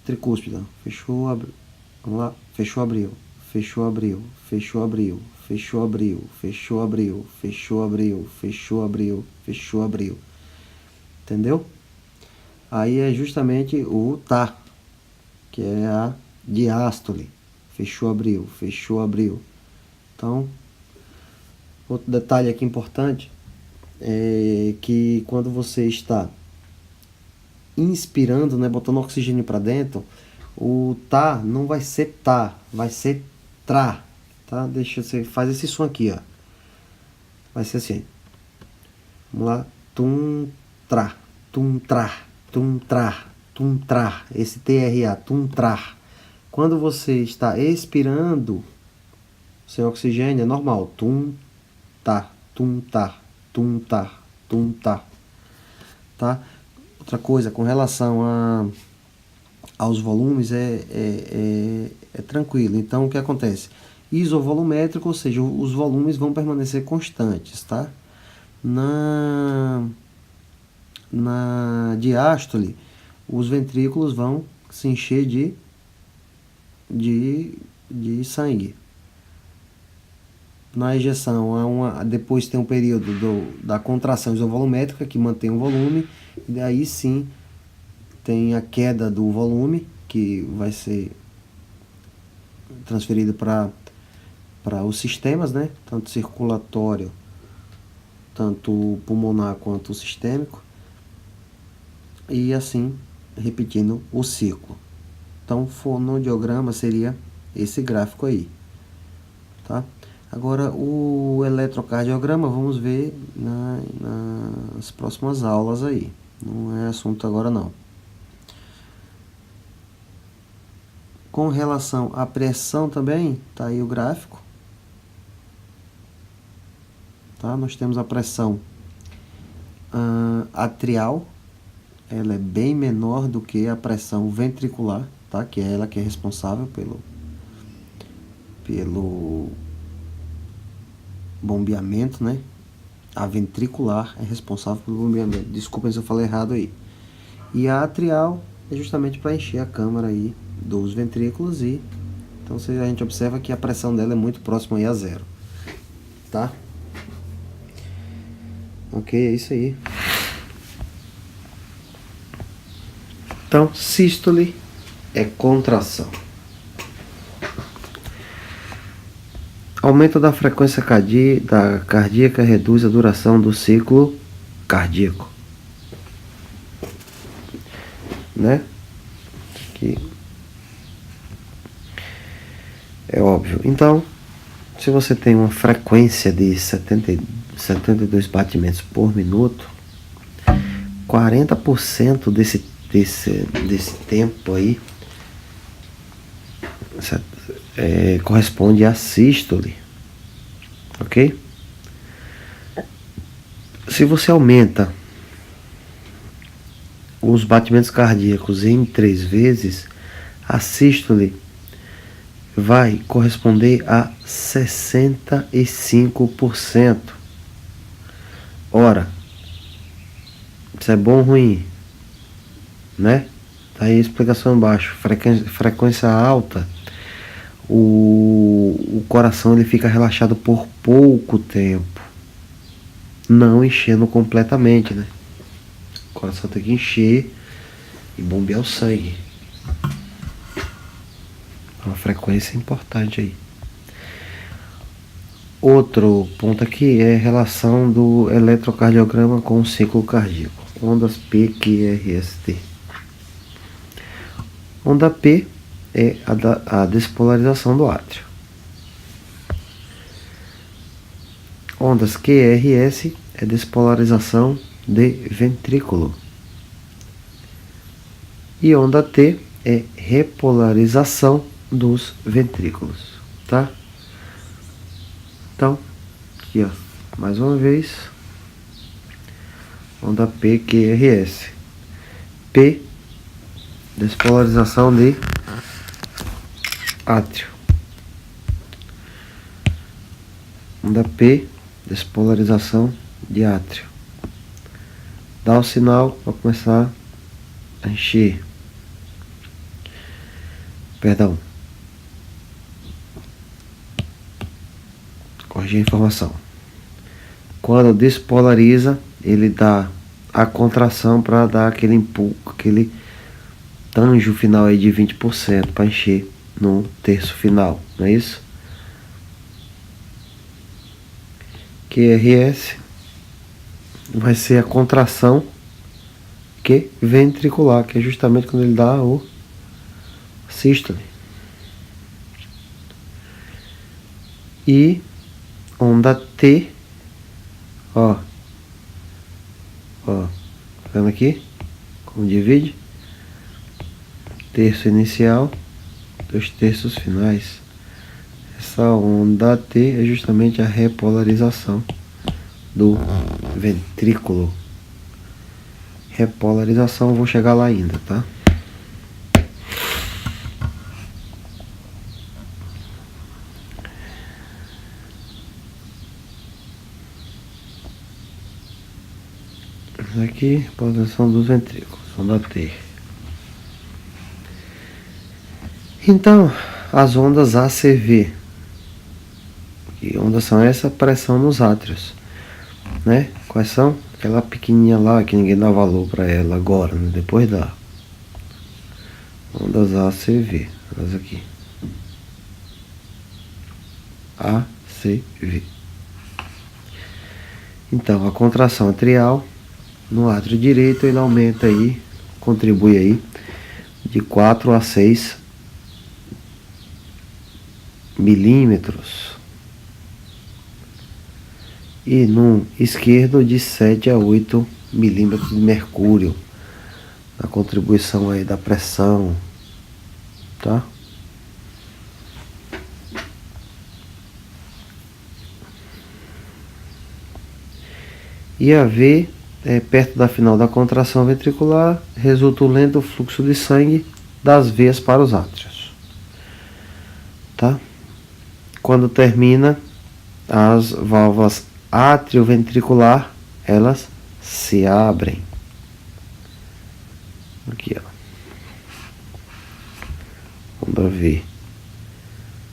A: tricúspide, fechou, abriu, vamos lá, fechou, abriu, fechou, abriu, fechou, abriu, fechou, abriu, fechou, abriu, fechou, abriu, fechou, abriu, fechou, abriu. Entendeu? Aí é justamente o TAR, que é a diástole. Fechou, abriu, fechou, abriu. Então, outro detalhe aqui importante é que quando você está inspirando, né, botando oxigênio para dentro, o tá não vai ser tá, vai ser tra, tá? Deixa você faz esse som aqui, ó. Vai ser assim. Vamos lá, tum tra, tum tra, tum tra, tum tra. Esse TRA, tum tra. Quando você está expirando sem oxigênio, é normal, tum tá, tum tá, tum tá, tum tá, tá? Outra coisa, com relação aos volumes, é tranquilo. Então, o que acontece? Isovolumétrico, ou seja, os volumes vão permanecer constantes, tá? Na diástole, os ventrículos vão se encher de sangue. Na ejeção, depois tem um período da contração isovolumétrica, que mantém o volume, e daí sim tem a queda do volume, que vai ser transferido para os sistemas, né? Tanto circulatório, tanto pulmonar quanto sistêmico, e assim repetindo o ciclo. Então, fonodiograma seria esse gráfico aí, tá? Agora, o eletrocardiograma vamos ver nas próximas aulas aí. Não é assunto agora não. Com relação à pressão também, tá aí o gráfico. Tá? Nós temos a pressão atrial, ela é bem menor do que a pressão ventricular, tá? Que é ela que é responsável pelo bombeamento, né? A ventricular é responsável pelo bombeamento. Desculpa se eu falei errado aí. E a atrial é justamente para encher a câmara aí dos ventrículos e então a gente observa que a pressão dela é muito próxima aí a zero, tá? Ok, é isso aí. Então, sístole é contração. Aumento da frequência cardíaca reduz a duração do ciclo cardíaco, né? Que é óbvio. Então, se você tem uma frequência de 72 batimentos por minuto, 40% desse tempo aí corresponde à sístole, ok? Se você aumenta os batimentos cardíacos em 3 vezes, a sístole vai corresponder a 65%. Ora, isso é bom ou ruim, né? Tá aí a explicação embaixo. Frequência alta, o coração ele fica relaxado por pouco tempo, não enchendo completamente, né? O coração tem que encher e bombear o sangue. Uma frequência importante aí. Outro ponto aqui é a relação do eletrocardiograma com o ciclo cardíaco. Ondas P, Q, R, S, T. Onda P é a despolarização do átrio. Ondas Q, R, S é despolarização de ventrículo. E onda T é repolarização dos ventrículos, tá? Então, aqui ó, mais uma vez, onda P, Q, R, S. P, despolarização de átrio. Onda P, despolarização de átrio. Dá o sinal para começar a encher. Perdão. Corrigir a informação. Quando despolariza, ele dá a contração para dar aquele impulso, aquele tanjo final aí de 20% para encher no terço final, não é isso? QRS vai ser a contração ventricular, que é justamente quando ele dá o sístole. E onda T, ó, tá vendo aqui como divide? Terço inicial, 2 terços finais. Essa onda T é justamente a repolarização do ventrículo. Repolarização, vou chegar lá ainda, tá? Aqui, repolarização dos ventrículos, onda T. Então, as ondas ACV. Que ondas são essa? Pressão nos átrios, né? Quais são? Aquela pequenininha lá que ninguém dá valor para ela agora, né? Depois dá. Ondas ACV, elas aqui. ACV. Então, a contração atrial no átrio direito ele aumenta aí, contribui aí de 4 a 6 milímetros. E no esquerdo de 7 a 8 milímetros de mercúrio. A contribuição aí da pressão, tá? E a V é perto da final da contração ventricular, resulta o lento fluxo de sangue das veias para os átrios. Tá? Quando termina, as válvulas atrioventricular, elas se abrem. Aqui, ó. Vamos ver.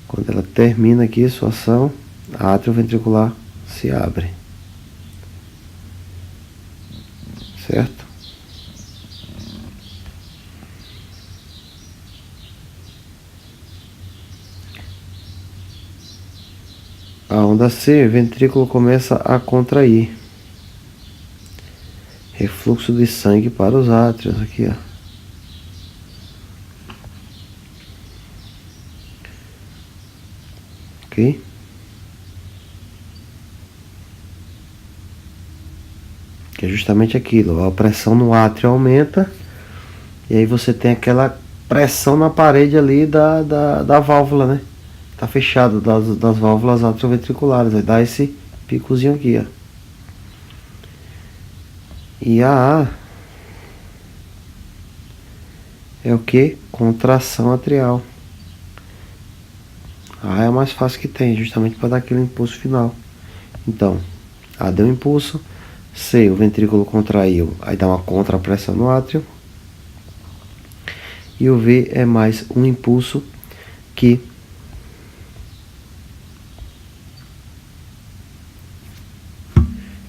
A: Quando ela termina aqui sua ação, a atrioventricular se abre. Certo? A onda C, o ventrículo começa a contrair. Refluxo de sangue para os átrios, aqui, ó. Ok? Que é justamente aquilo, a pressão no átrio aumenta, e aí você tem aquela pressão na parede ali da válvula, né? Tá fechado das válvulas atrioventriculares, aí dá esse picozinho aqui, ó. E a A é o que? Contração atrial. A A é a mais fácil que tem, justamente para dar aquele impulso final. Então, A deu impulso, C, o ventrículo contraiu, aí dá uma contrapressão no átrio. E o V é mais um impulso que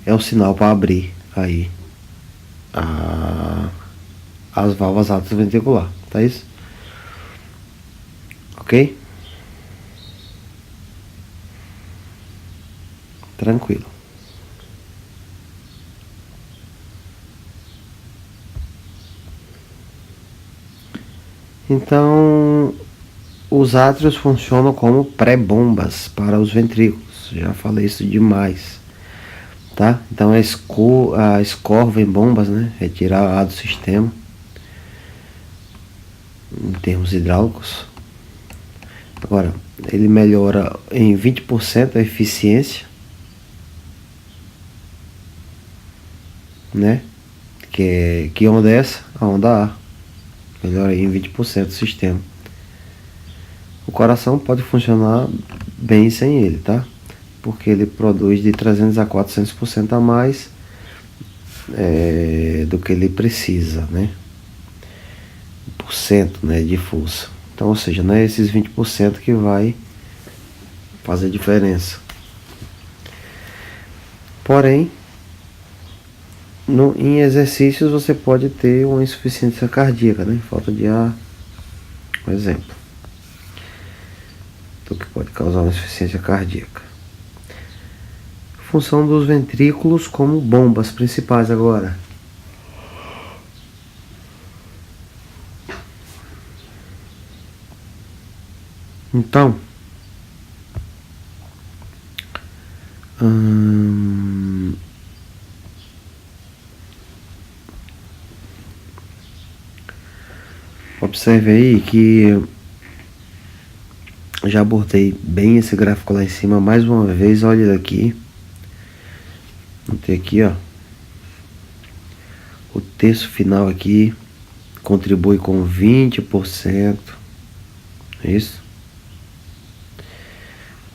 A: é o sinal para abrir aí as válvulas atrioventricular, tá isso? Ok? Tranquilo. Então, os átrios funcionam como pré-bombas para os ventrículos. Já falei isso demais. Tá? Então a escorva em bombas, né? Retirar ar do sistema. Em termos hidráulicos. Agora, ele melhora em 20% a eficiência. Né? Que onda é essa? A onda A. Melhora em 20% o sistema. O coração pode funcionar bem sem ele, tá? Porque ele produz de 300 a 400% a mais do que ele precisa, né? Por cento, né, de força. Então, ou seja, não é esses 20% que vai fazer diferença. Porém, em exercícios você pode ter uma insuficiência cardíaca, né? Falta de ar, um exemplo. O que pode causar uma insuficiência cardíaca. Função dos ventrículos como bombas principais agora. Então, observe aí que já abordei bem esse gráfico lá em cima. Mais uma vez, olha daqui. Vamos ter aqui, ó. O terço final aqui contribui com 20%. É isso?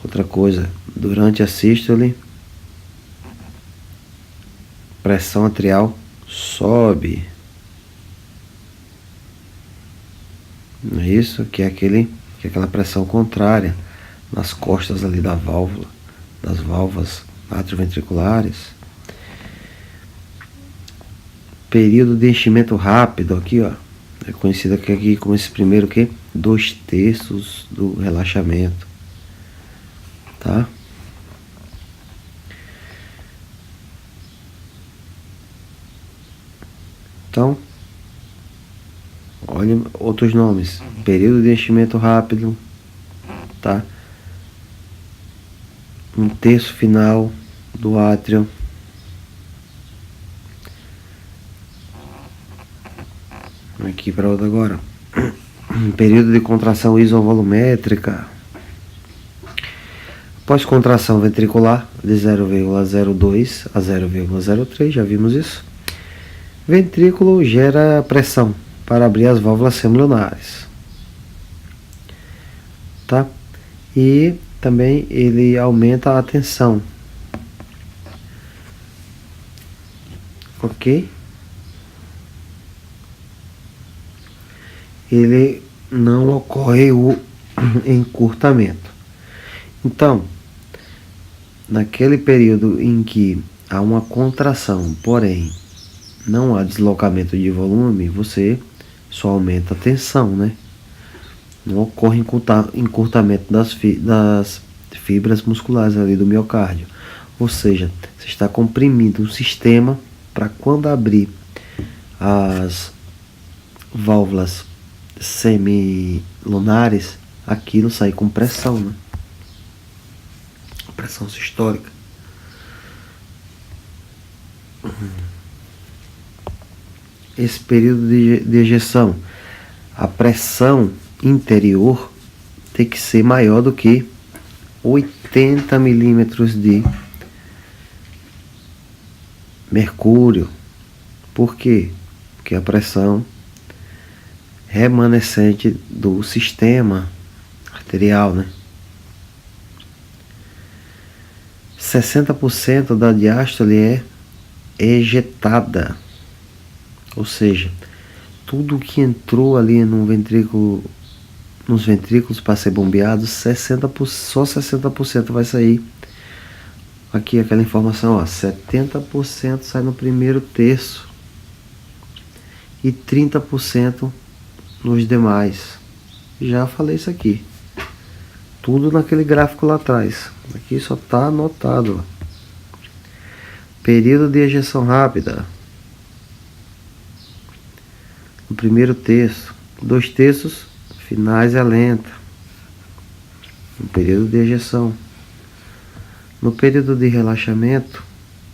A: Outra coisa, durante a sístole, pressão atrial sobe. Não é isso? Que é aquela pressão contrária nas costas ali da válvula, das válvulas atrioventriculares. Período de enchimento rápido aqui, ó, é conhecido aqui como esse primeiro que 2/3 do relaxamento, tá? Então, olha outros nomes. Período de enchimento rápido, tá? 1/3 final do átrio. Aqui para outra agora. Período de contração isovolumétrica. Pós-contração ventricular de 0,02 a 0,03, já vimos isso. Ventrículo gera pressão para abrir as válvulas semilunares, tá? E também ele aumenta a tensão, ok? Ele não ocorre o encurtamento. Então, naquele período em que há uma contração, porém não há deslocamento de volume, você só aumenta a tensão, né? Não ocorre encurtamento das fibras musculares ali do miocárdio. Ou seja, você está comprimindo o sistema para quando abrir as válvulas semilunares, aquilo sair com pressão, né? Pressão sistólica. Esse período de ejeção, a pressão interior tem que ser maior do que 80 milímetros de mercúrio. Por quê? Porque a pressão remanescente do sistema arterial, né? 60% da diástole é ejetada, ou seja, tudo que entrou ali no ventrículo, nos ventrículos para ser bombeado, só 60% vai sair. Aqui aquela informação, ó, 70% sai no primeiro terço e 30% nos demais. Já falei isso aqui. Tudo naquele gráfico lá atrás. Aqui só está anotado. Período de ejeção rápida. No primeiro terço. 2 terços finais é lenta. No período de ejeção. No período de relaxamento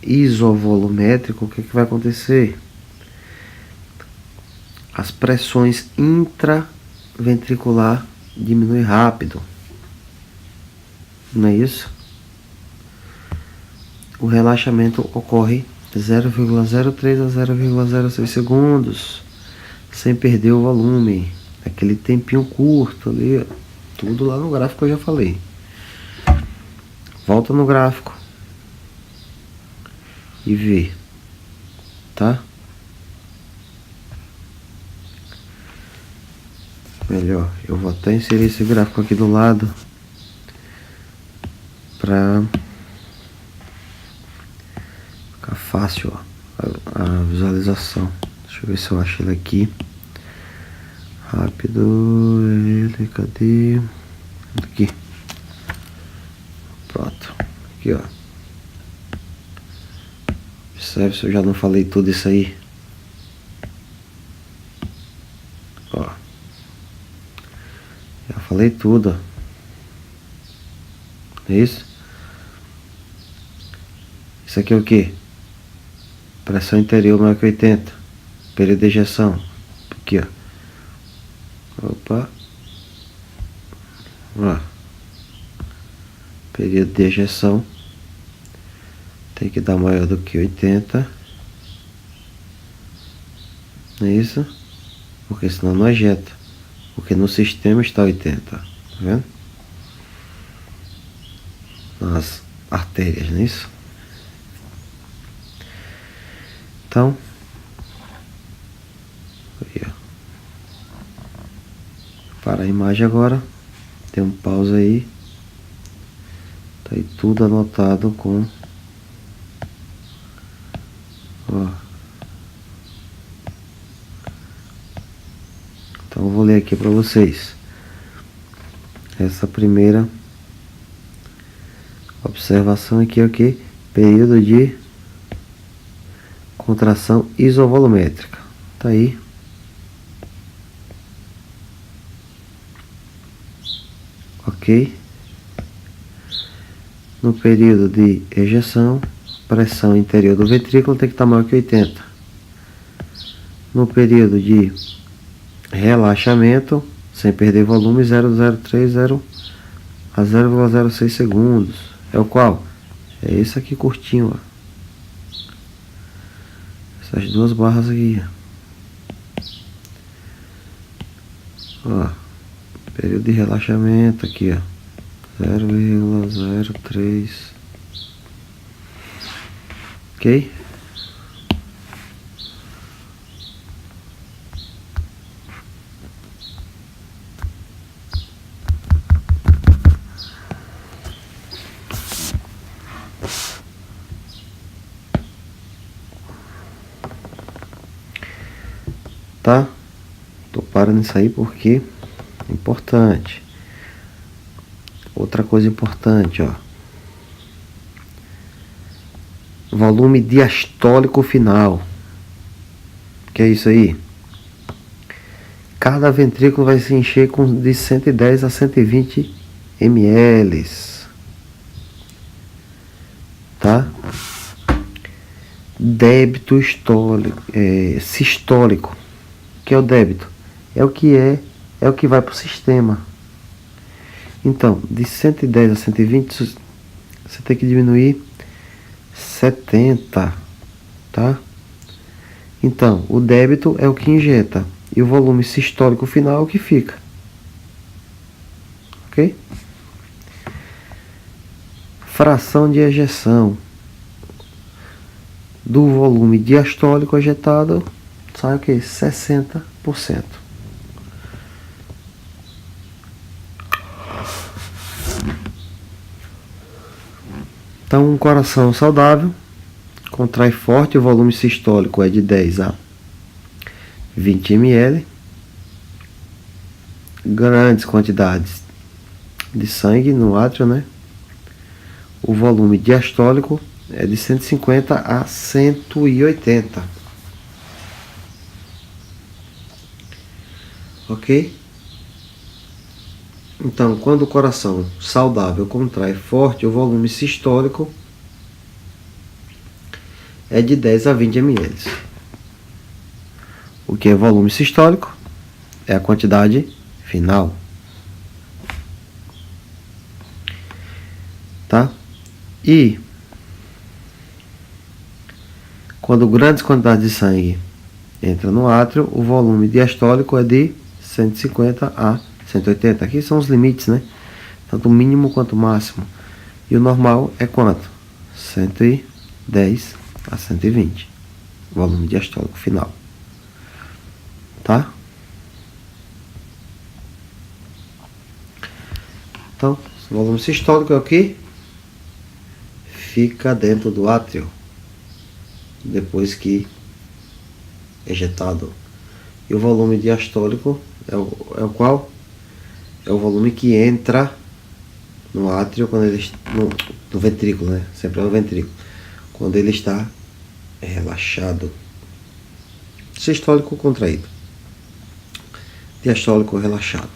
A: isovolumétrico, o que vai acontecer? As pressões intraventricular diminuem rápido. Não é isso? O relaxamento ocorre 0,03 a 0,06 segundos, sem perder o volume. Aquele tempinho curto ali, tudo lá no gráfico eu já falei. Volta no gráfico e vê, tá? Melhor, eu vou até inserir esse gráfico aqui do lado para ficar fácil, ó, a visualização. Deixa eu ver se eu acho ele aqui. Rápido, ele, cadê? Aqui. Pronto. Aqui, ó. Observe se eu já não falei tudo isso aí. Ó. Já falei tudo, ó. É isso? Isso aqui é o que? Pressão interior maior que 80. Período de ejeção. Aqui, ó. Opa. Ó. Período de ejeção. Tem que dar maior do que 80. Não é isso? Porque senão não ejeta. Porque no sistema está 80. Tá vendo? Nas artérias, não é isso? Então, aí, ó. Para a imagem agora. Tem um pausa aí. Tá aí tudo anotado com, ó. Então eu vou ler aqui para vocês. Essa primeira observação aqui é o que? Período de contração isovolumétrica. Tá aí. Ok. No período de ejeção, pressão interior do ventrículo tem que estar maior que 80. No período de relaxamento, sem perder volume, 0,030 a 0,06 segundos. É o qual? É esse aqui curtinho, ó. Essas duas barras aqui. Ó. Período de relaxamento aqui, ó. 0,03. Ok? Tá? Tô parando isso aí porque é importante. Outra coisa importante, ó. Volume diastólico final. Que é isso aí? Cada ventrículo vai se encher com de 110 a 120 ml. Tá? Débito sistólico. Que é o débito? É o que vai para o sistema. Então, de 110 a 120, você tem que diminuir 70, tá? Então, o débito é o que injeta e o volume sistólico final é o que fica. Ok? Fração de ejeção do volume diastólico ejetado sai o que? 60%. Então, um coração saudável contrai forte, o volume sistólico é de 10 a 20 ml. Grandes quantidades de sangue no átrio, né? O volume diastólico é de 150 a 180. Ok? Então, quando o coração saudável contrai forte, o volume sistólico é de 10 a 20 ml. O que é volume sistólico? É a quantidade final. Tá? E quando grandes quantidades de sangue entram no átrio, o volume diastólico é de 150 a 180. Aqui são os limites, né? Tanto o mínimo quanto o máximo. E o normal é quanto? 110 a 120. Volume diastólico final. Tá? Então, o volume sistólico é o que fica dentro do átrio depois que ejetado. E o volume diastólico é o qual? É o volume que entra no átrio quando ele no ventrículo, né? Sempre é no ventrículo. Quando ele está relaxado. Sistólico contraído. Diastólico relaxado.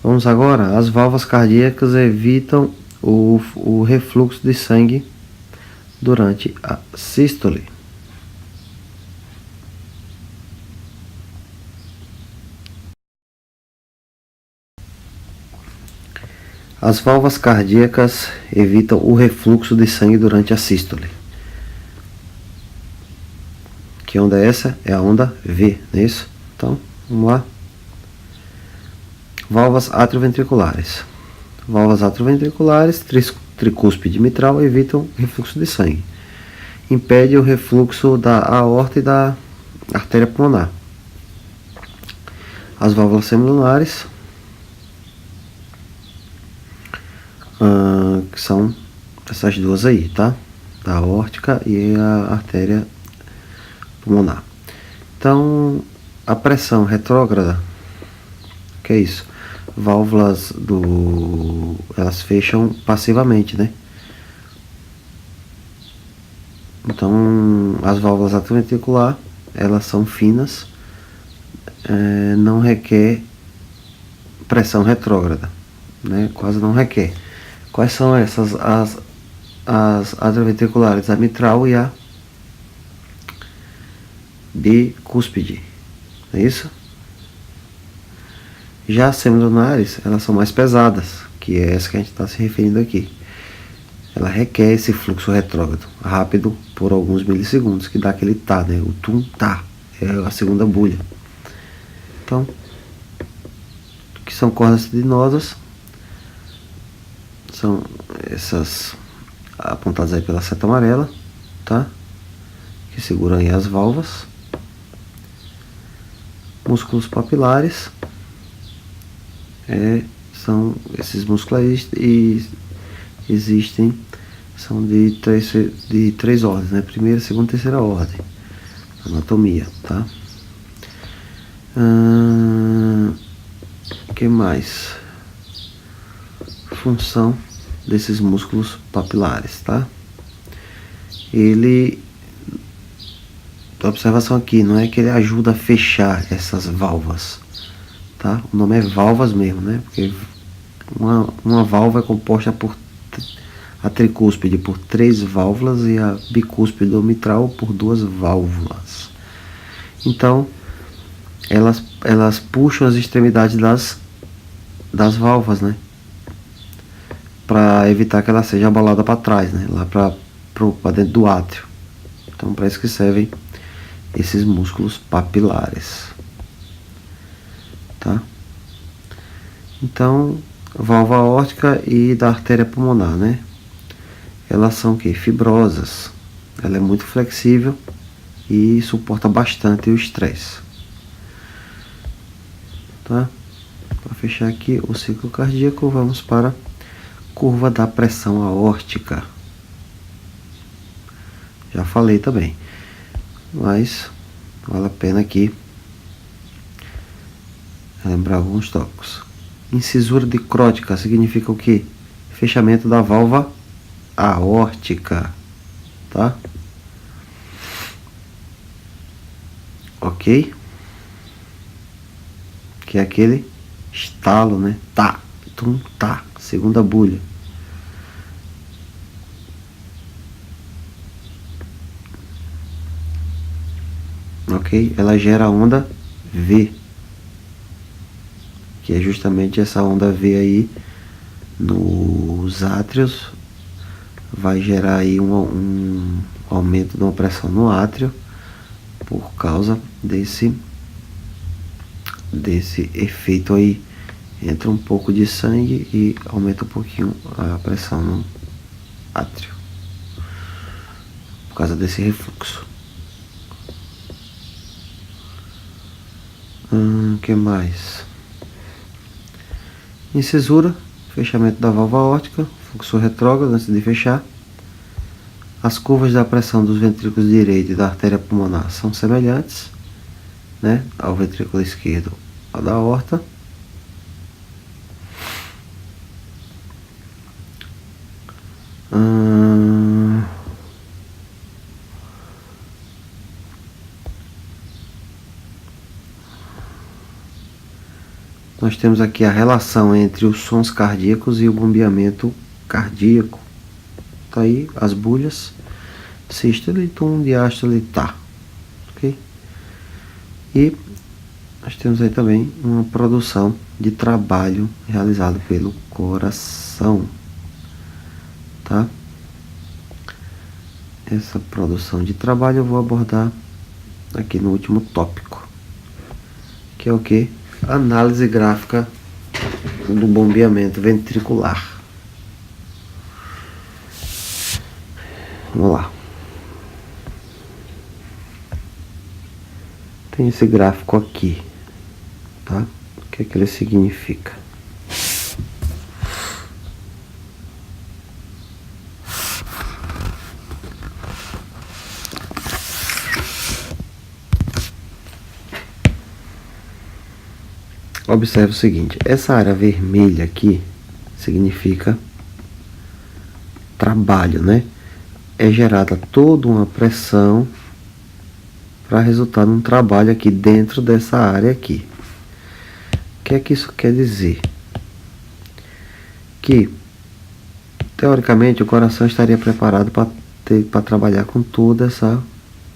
A: Vamos agora, as válvulas cardíacas evitam o refluxo de sangue durante a sístole. As válvulas cardíacas evitam o refluxo de sangue durante a sístole. Que onda é essa? É a onda V, não é isso? Então, vamos lá. Válvulas atrioventriculares. Válvulas atrioventriculares, tricúspide mitral, evitam o refluxo de sangue. Impede o refluxo da aorta e da artéria pulmonar. As válvulas semilunares, que são essas duas aí, tá? A aórtica e a artéria pulmonar. Então, a pressão retrógrada, que é isso? Válvulas elas fecham passivamente, né? Então, as válvulas atrioventricular, elas são finas, não requer pressão retrógrada, né? Quase não requer. Quais são essas? as atrioventriculares, a mitral e a bicúspide, não é isso? Já as semilunares, elas são mais pesadas, que é essa que a gente está se referindo aqui. Ela requer esse fluxo retrógrado rápido por alguns milissegundos, que dá aquele tá, né? O tum-tá, é a segunda bulha. Então, que são cordas sidinosas, são essas apontadas aí pela seta amarela, tá? Que seguram aí as válvulas. Músculos papilares, são esses músculos aí, e existem, são de três ordens, né? Primeira, segunda, terceira ordem. Anatomia, tá? Que mais? Função desses músculos papilares, tá? Ele, a observação aqui, não é que ele ajuda a fechar essas válvulas, tá? O nome é válvulas mesmo, né? Porque uma válvula é composta por a tricúspide por 3 válvulas e a bicúspide ou mitral por 2 válvulas. Então, elas puxam as extremidades das válvulas, né? Para evitar que ela seja abalada para trás, né? Lá para dentro do átrio. Então, para isso que servem esses músculos papilares, tá? Então, válvula aórtica e da artéria pulmonar, né? Elas são que fibrosas. Ela é muito flexível e suporta bastante o estresse, tá? Para fechar aqui o ciclo cardíaco, vamos para a curva da pressão aórtica. Já falei também, mas vale a pena aqui lembrar alguns tópicos. Incisura dicrótica significa o que? Fechamento da válvula aórtica, tá? Ok? Que é aquele estalo, né? Tá, tum, tá, segunda bulha. Ok? Ela gera a onda V, que é justamente essa onda V aí nos átrios, vai gerar aí um aumento de uma pressão no átrio por causa desse efeito aí. Entra um pouco de sangue e aumenta um pouquinho a pressão no átrio por causa desse refluxo. Que mais? Incisura, fechamento da válvula aórtica, fluxo retrógrado antes de fechar. As curvas da pressão dos ventrículos direito e da artéria pulmonar são semelhantes, né, ao ventrículo esquerdo, ao da aorta. Nós temos aqui a relação entre os sons cardíacos e o bombeamento cardíaco. Tá aí as bulhas, sístole, tum, diástole, tá. Ok? E nós temos aí também uma produção de trabalho realizado pelo coração, tá? Essa produção de trabalho eu vou abordar aqui no último tópico, que é o que? Análise gráfica do bombeamento ventricular. Vamos lá. Tem esse gráfico aqui, tá? O que é que ele significa? Observe o seguinte, essa área vermelha aqui significa trabalho, né? É gerada toda uma pressão para resultar num trabalho aqui dentro dessa área aqui. O que é que isso quer dizer? Que teoricamente o coração estaria preparado para trabalhar com toda essa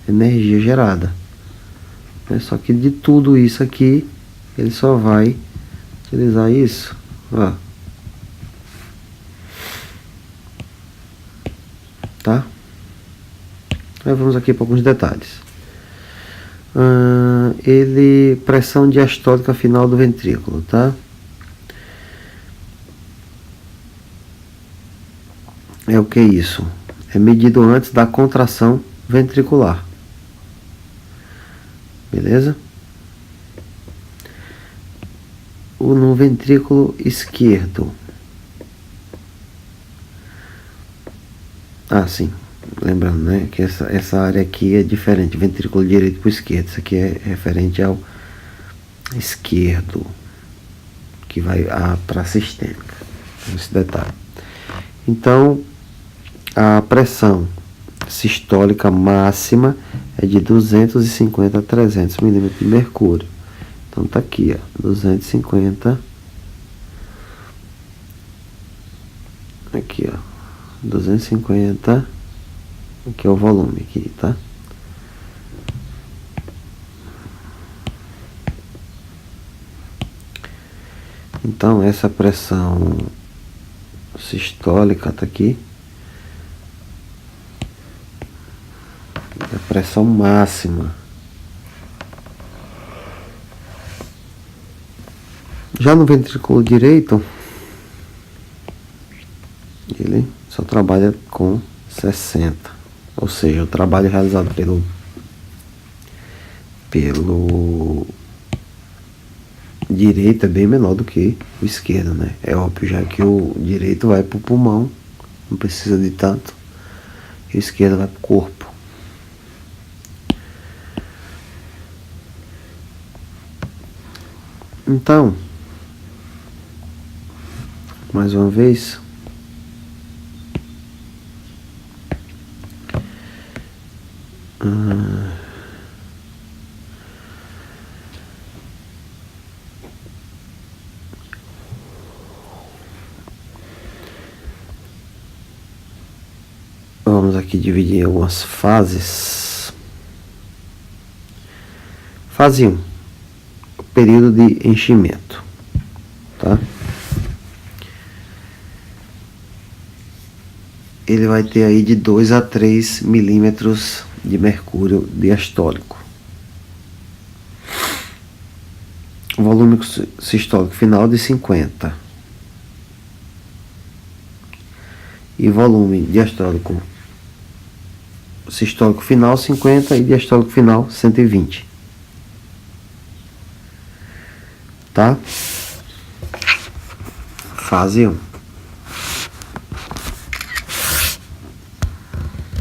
A: energia gerada, né? Só que de tudo isso aqui ele só vai utilizar isso, ó, tá? Aí vamos aqui para alguns detalhes. Pressão diastólica final do ventrículo, tá? É o que é isso? É medido antes da contração ventricular. Beleza? No ventrículo esquerdo. Ah, sim. Lembrando, né, que essa área aqui é diferente. Ventrículo direito para o esquerdo. Isso aqui é referente ao esquerdo, que vai para a sistêmica. Esse detalhe. Então, a pressão sistólica máxima é de 250 a 300 milímetros de mercúrio. Então tá aqui, ó, 250. Aqui, ó, 250. Aqui é o volume aqui, tá? Então essa pressão sistólica tá aqui. A pressão máxima. Já no ventrículo direito, ele só trabalha com 60. Ou seja, o trabalho realizado pelo direito é bem menor do que o esquerdo, né? É óbvio, já que o direito vai pro pulmão, não precisa de tanto, e o esquerdo vai pro corpo. Então, mais uma vez, vamos aqui dividir em algumas fases. Fase 1, período de enchimento, tá? Ele vai ter aí de 2 a 3 milímetros de mercúrio diastólico. O volume sistólico final de 50. E volume diastólico sistólico final 50 e diastólico final 120. Tá? Fase 1.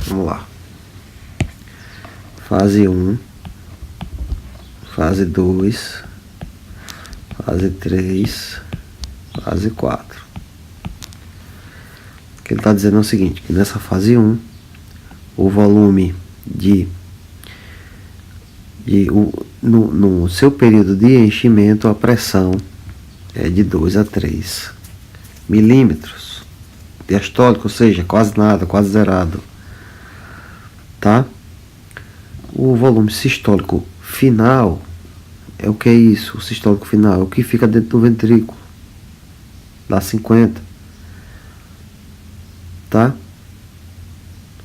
A: Vamos lá. Fase 1, fase 2, fase 3, fase 4. O que ele está dizendo é o seguinte, que nessa fase 1, o volume no seu período de enchimento, a pressão é de 2 a 3 milímetros diastólico, ou seja, quase nada, quase zerado. Tá? O volume sistólico final é o que é isso? O sistólico final é o que fica dentro do ventrículo, dá 50, tá?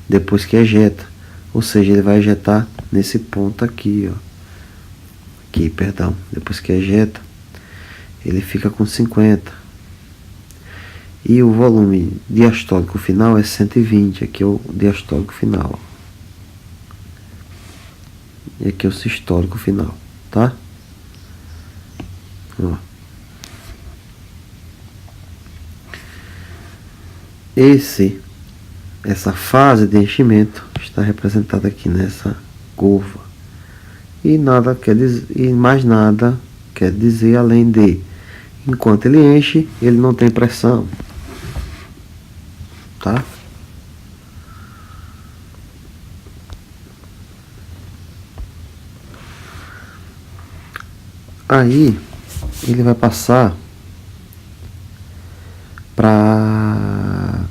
A: Depois que ejeta, ou seja, ele vai ejetar nesse ponto aqui, ó. Aqui, perdão. Depois que ejeta, ele fica com 50. E o volume diastólico final é 120. Aqui é o diastólico final. E aqui é o sistólico final, tá? Ó. Essa fase de enchimento está representada aqui nessa curva. E nada quer dizer, e mais nada quer dizer além de, enquanto ele enche, ele não tem pressão, tá? Aí ele vai passar para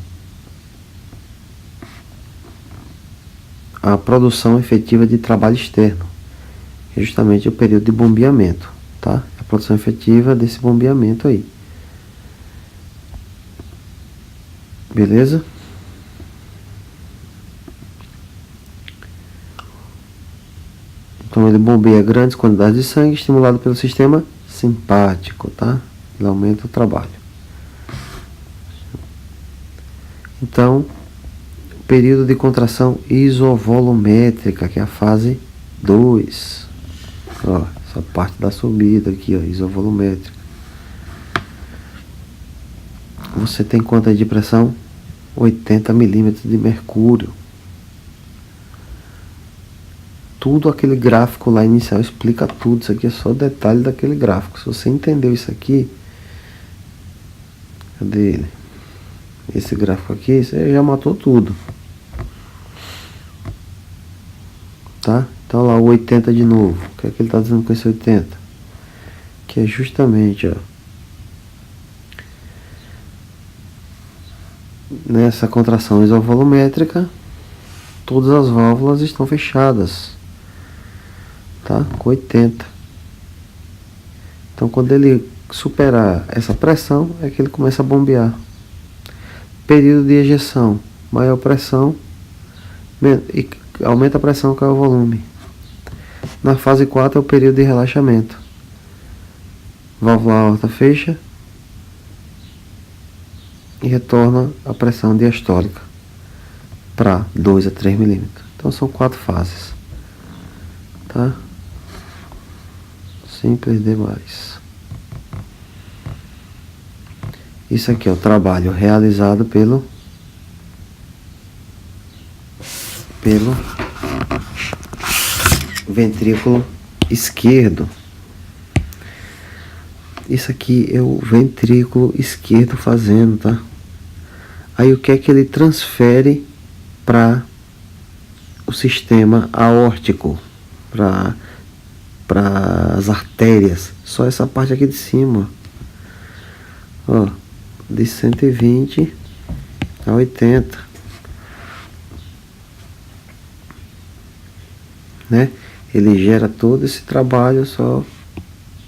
A: a produção efetiva de trabalho externo, que é justamente o período de bombeamento, tá? A produção efetiva desse bombeamento aí. Beleza? Então ele bombeia grandes quantidades de sangue estimulado pelo sistema simpático, tá? Ele aumenta o trabalho. Então, período de contração isovolumétrica, que é a fase 2. Ó, essa parte da subida aqui, ó, isovolumétrica. Você tem quanto aí de pressão? 80 milímetros de mercúrio. Tudo aquele gráfico lá inicial explica tudo. Isso aqui é só detalhe daquele gráfico. Se você entendeu isso aqui, cadê ele? Esse gráfico aqui, você já matou tudo. Tá? Então lá o 80 de novo. O que é que ele está dizendo com esse 80? Que é justamente, ó, nessa contração isovolumétrica, todas as válvulas estão fechadas, tá? Com 80. Então quando ele superar essa pressão, é que ele começa a bombear. Período de ejeção, maior pressão, e aumenta a pressão, cai o volume. Na fase 4 é o período de relaxamento. Válvula aorta fecha e retorna a pressão diastólica para 2 a 3 milímetros. Então são 4 fases, tá? Simples demais. Isso aqui é o trabalho realizado pelo ventrículo esquerdo. Isso aqui é o ventrículo esquerdo fazendo, tá? Aí o que é que ele transfere para o sistema aórtico, para as artérias? Só essa parte aqui de cima, ó, de 120 a 80, né? Ele gera todo esse trabalho, só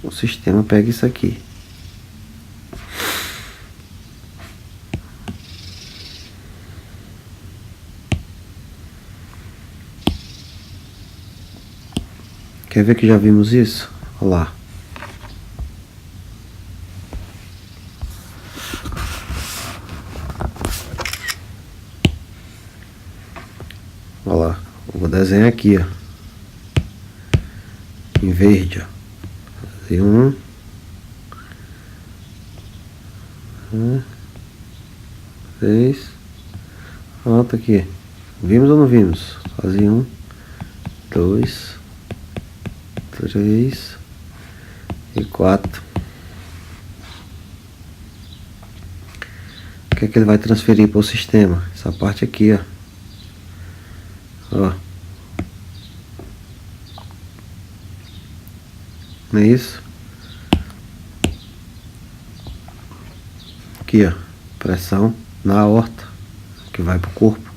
A: o sistema pega isso aqui. Quer ver que já vimos isso? Olha lá. Olha lá. Eu vou desenhar aqui, ó, em verde, ó. Fazer um, três. Pronto, aqui. Vimos ou não vimos? Fazer 1, 2, 3 e 4. O que é que ele vai transferir para o sistema? Essa parte aqui, ó. Ó. Não é isso? Aqui, ó. Pressão na aorta, que vai pro corpo.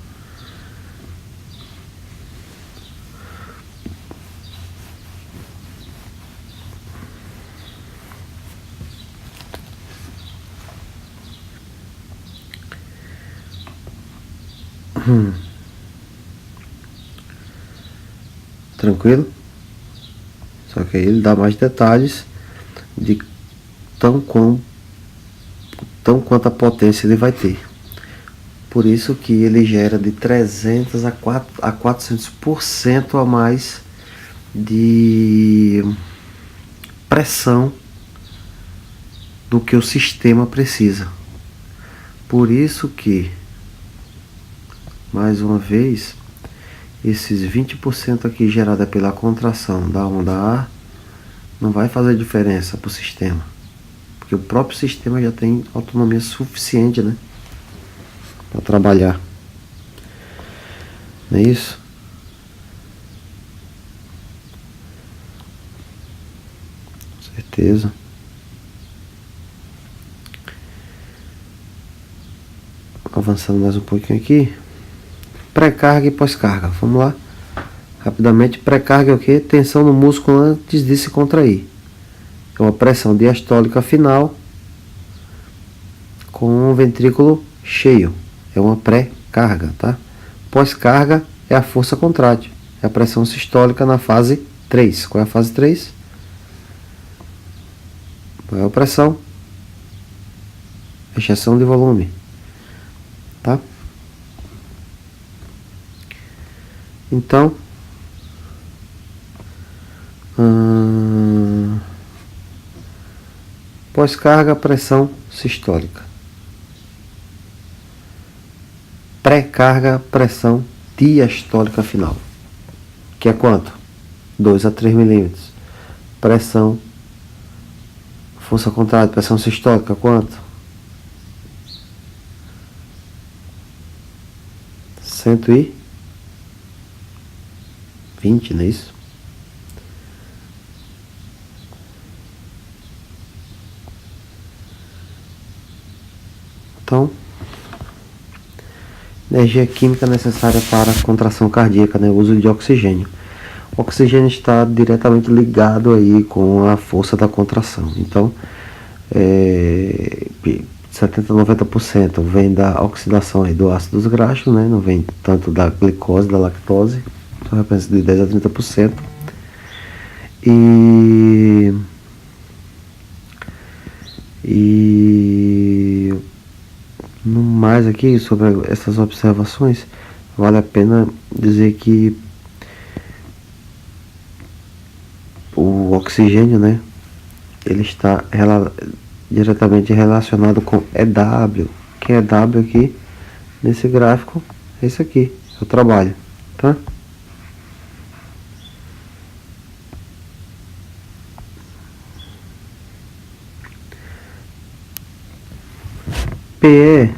A: Tranquilo? Só que aí ele dá mais detalhes de tão quanta potência ele vai ter. Por isso que ele gera de 300 a 400% a mais de pressão do que o sistema precisa. Por isso que, mais uma vez, esses 20% aqui gerada pela contração da onda A não vai fazer diferença para o sistema, porque o próprio sistema já tem autonomia suficiente, né, para trabalhar. Não é isso? Com certeza. Avançando mais um pouquinho aqui. Pré-carga e pós-carga. Vamos lá. Rapidamente, pré-carga é o quê? Tensão no músculo antes de se contrair. É uma pressão diastólica final com o ventrículo cheio. É uma pré-carga, tá? Pós-carga é a força contrátil. É a pressão sistólica na fase 3. Qual é a fase 3? Maior pressão, exceção de volume, tá? Então, pós-carga, pressão sistólica. Pré-carga, pressão diastólica final. Que é quanto? 2 a 3 milímetros. Pressão, força contrária, pressão sistólica, quanto? 120, não é isso? Então, energia química necessária para a contração cardíaca, né? O uso de oxigênio. O oxigênio está diretamente ligado aí com a força da contração. Então, 70 a 90% vem da oxidação aí do ácido graxo, né? Não vem tanto da glicose, da lactose. Então, representa de 10 a 30%. E no mais aqui sobre essas observações, vale a pena dizer que o oxigênio, né, ele está diretamente relacionado com EW. Que é EW aqui nesse gráfico? É isso aqui, é o trabalho, tá? PE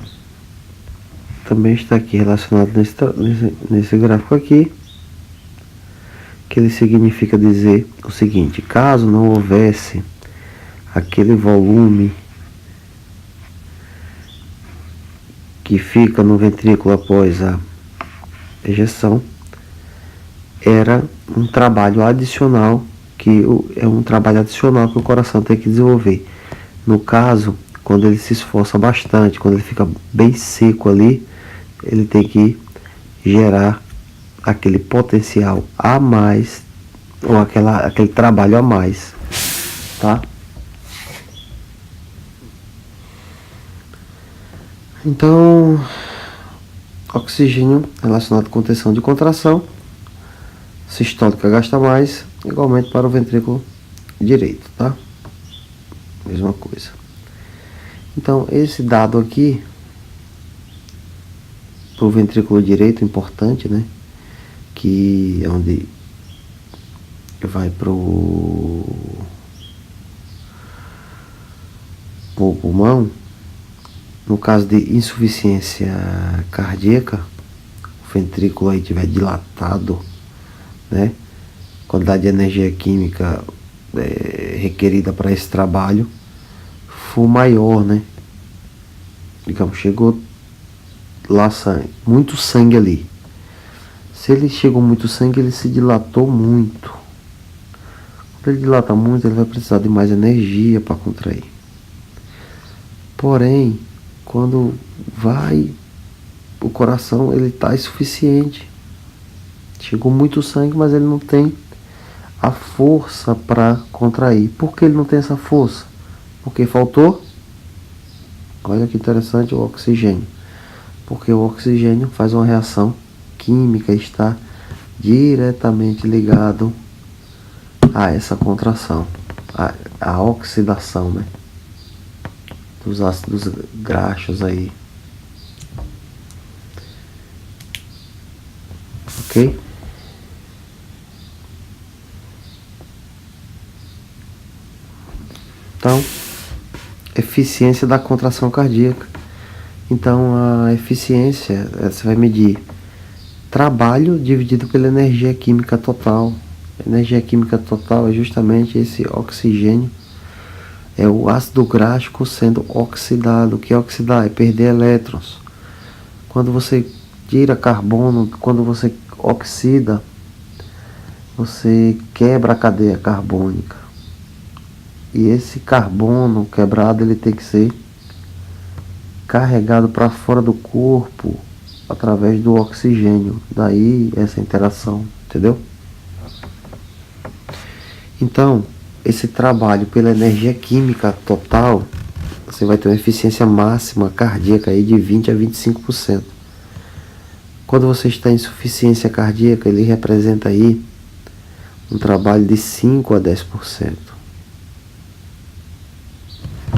A: também está aqui relacionado nesse gráfico aqui, que ele significa dizer o seguinte: caso não houvesse aquele volume que fica no ventrículo após a ejeção, era um trabalho adicional que o coração tem que desenvolver. No caso, quando ele se esforça bastante, quando ele fica bem seco ali, ele tem que gerar aquele potencial a mais, ou aquele trabalho a mais, tá? Então, oxigênio relacionado com tensão de contração, sistólica gasta mais, igualmente para o ventrículo direito, tá? Mesma coisa. Então, esse dado aqui, para o ventrículo direito, importante, né? Que é onde vai pro pulmão. No caso de insuficiência cardíaca, o ventrículo aí estiver dilatado, né? A quantidade de energia química requerida para esse trabalho for maior, né? Digamos, chegou lá muito sangue ali. Se ele chegou muito sangue, ele se dilatou muito. Quando ele dilata muito, ele vai precisar de mais energia para contrair. Porém, quando vai o coração, ele está insuficiente. Chegou muito sangue, mas ele não tem a força para contrair. Por que ele não tem essa força? Porque faltou, olha que interessante, o oxigênio. Porque o oxigênio faz uma reação química, está diretamente ligado a essa contração, a oxidação, né, dos ácidos graxos aí. Ok? Então, eficiência da contração cardíaca. Então, a eficiência, você vai medir trabalho dividido pela energia química total. A energia química total é justamente esse oxigênio, é o ácido graxo sendo oxidado. O que é oxidar? É perder elétrons. Quando você tira carbono, quando você oxida você quebra a cadeia carbônica. E esse carbono quebrado, ele tem que ser carregado para fora do corpo através do oxigênio. Daí essa interação, entendeu? Então, esse trabalho pela energia química total, você vai ter uma eficiência máxima cardíaca aí de 20 a 25%. Quando você está em insuficiência cardíaca, ele representa aí um trabalho de 5 a 10%.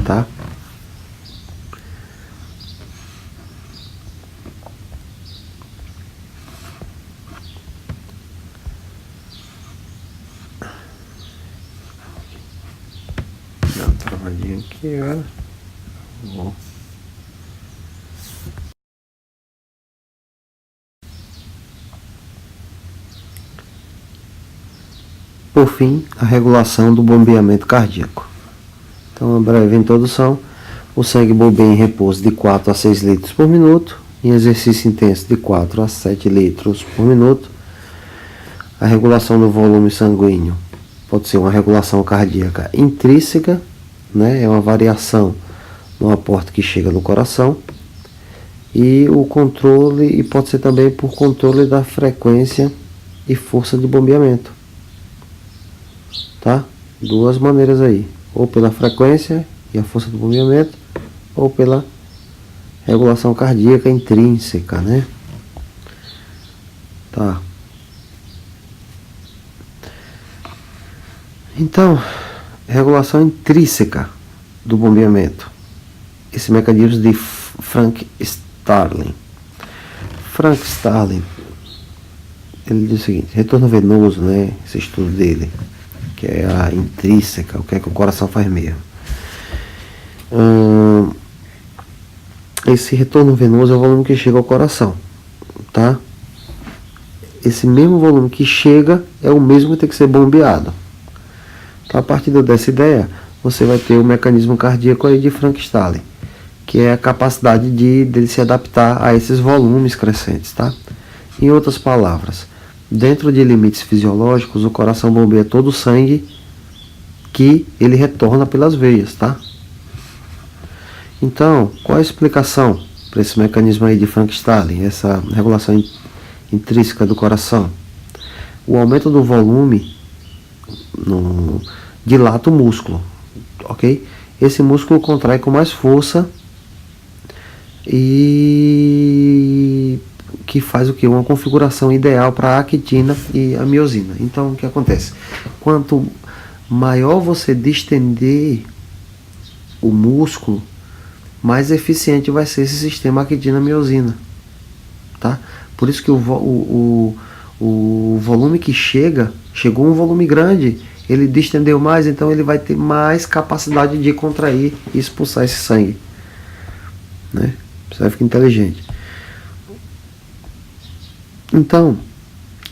A: Tá? Dá uma travadinha aqui, olha. Bom. Por fim, a regulação do bombeamento cardíaco. Então, uma breve introdução. O sangue bombeia em repouso de 4 a 6 litros por minuto, em exercício intenso de 4 a 7 litros por minuto. A regulação do volume sanguíneo pode ser uma regulação cardíaca intrínseca, né? É uma variação no aporte que chega no coração. E o controle, e pode ser também por controle da frequência e força de bombeamento. Tá? Duas maneiras aí, ou pela frequência e a força do bombeamento, ou pela regulação cardíaca intrínseca, né? Tá. Então, regulação intrínseca do bombeamento. Esse mecanismo de Frank Starling. Frank Starling, ele diz o seguinte: retorno venoso, né? Esse estudo dele, que é a intrínseca, o que é que o coração faz mesmo. Esse retorno venoso é o volume que chega ao coração, tá? Esse mesmo volume que chega é o mesmo que tem que ser bombeado. Então, a partir dessa ideia, você vai ter o mecanismo cardíaco aí de Frank Starling, que é a capacidade dele se adaptar a esses volumes crescentes, tá? Em outras palavras, dentro de limites fisiológicos, o coração bombeia todo o sangue que ele retorna pelas veias, tá? Então, qual a explicação para esse mecanismo aí de Frank Starling, essa regulação intrínseca do coração? O aumento do volume dilata o músculo, ok? Esse músculo contrai com mais força e que faz o que? Uma configuração ideal para a actina e a miosina. Então, o que acontece? Quanto maior você distender o músculo, mais eficiente vai ser esse sistema actina-miosina, tá? Por isso que o volume que chegou um volume grande, ele distendeu mais, então ele vai ter mais capacidade de contrair e expulsar esse sangue, né? Você vai ficar inteligente. Então,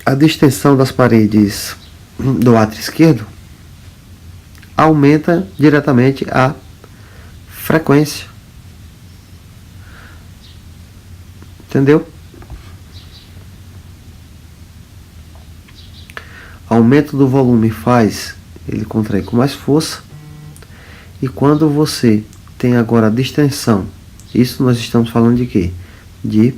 A: a distensão das paredes do átrio esquerdo aumenta diretamente a frequência. Entendeu? Aumento do volume faz ele contrair com mais força. E quando você tem agora a distensão, isso nós estamos falando de quê? De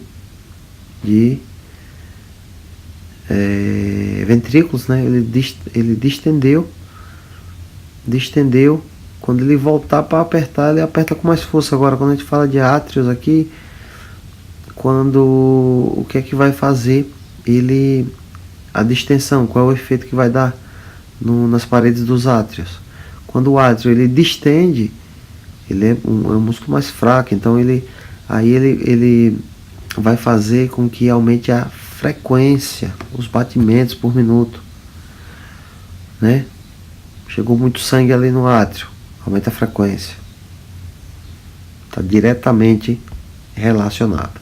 A: ventrículos, né? Ele distendeu. Quando ele voltar para apertar, ele aperta com mais força. Agora, quando a gente fala de átrios aqui, o que é que vai fazer a distensão? Qual é o efeito que vai dar nas paredes dos átrios? Quando o átrio ele distende, ele é um músculo mais fraco, então ele vai fazer com que aumente a frequência, os batimentos por minuto, né? Chegou muito sangue ali no átrio, aumenta a frequência. Está diretamente relacionado.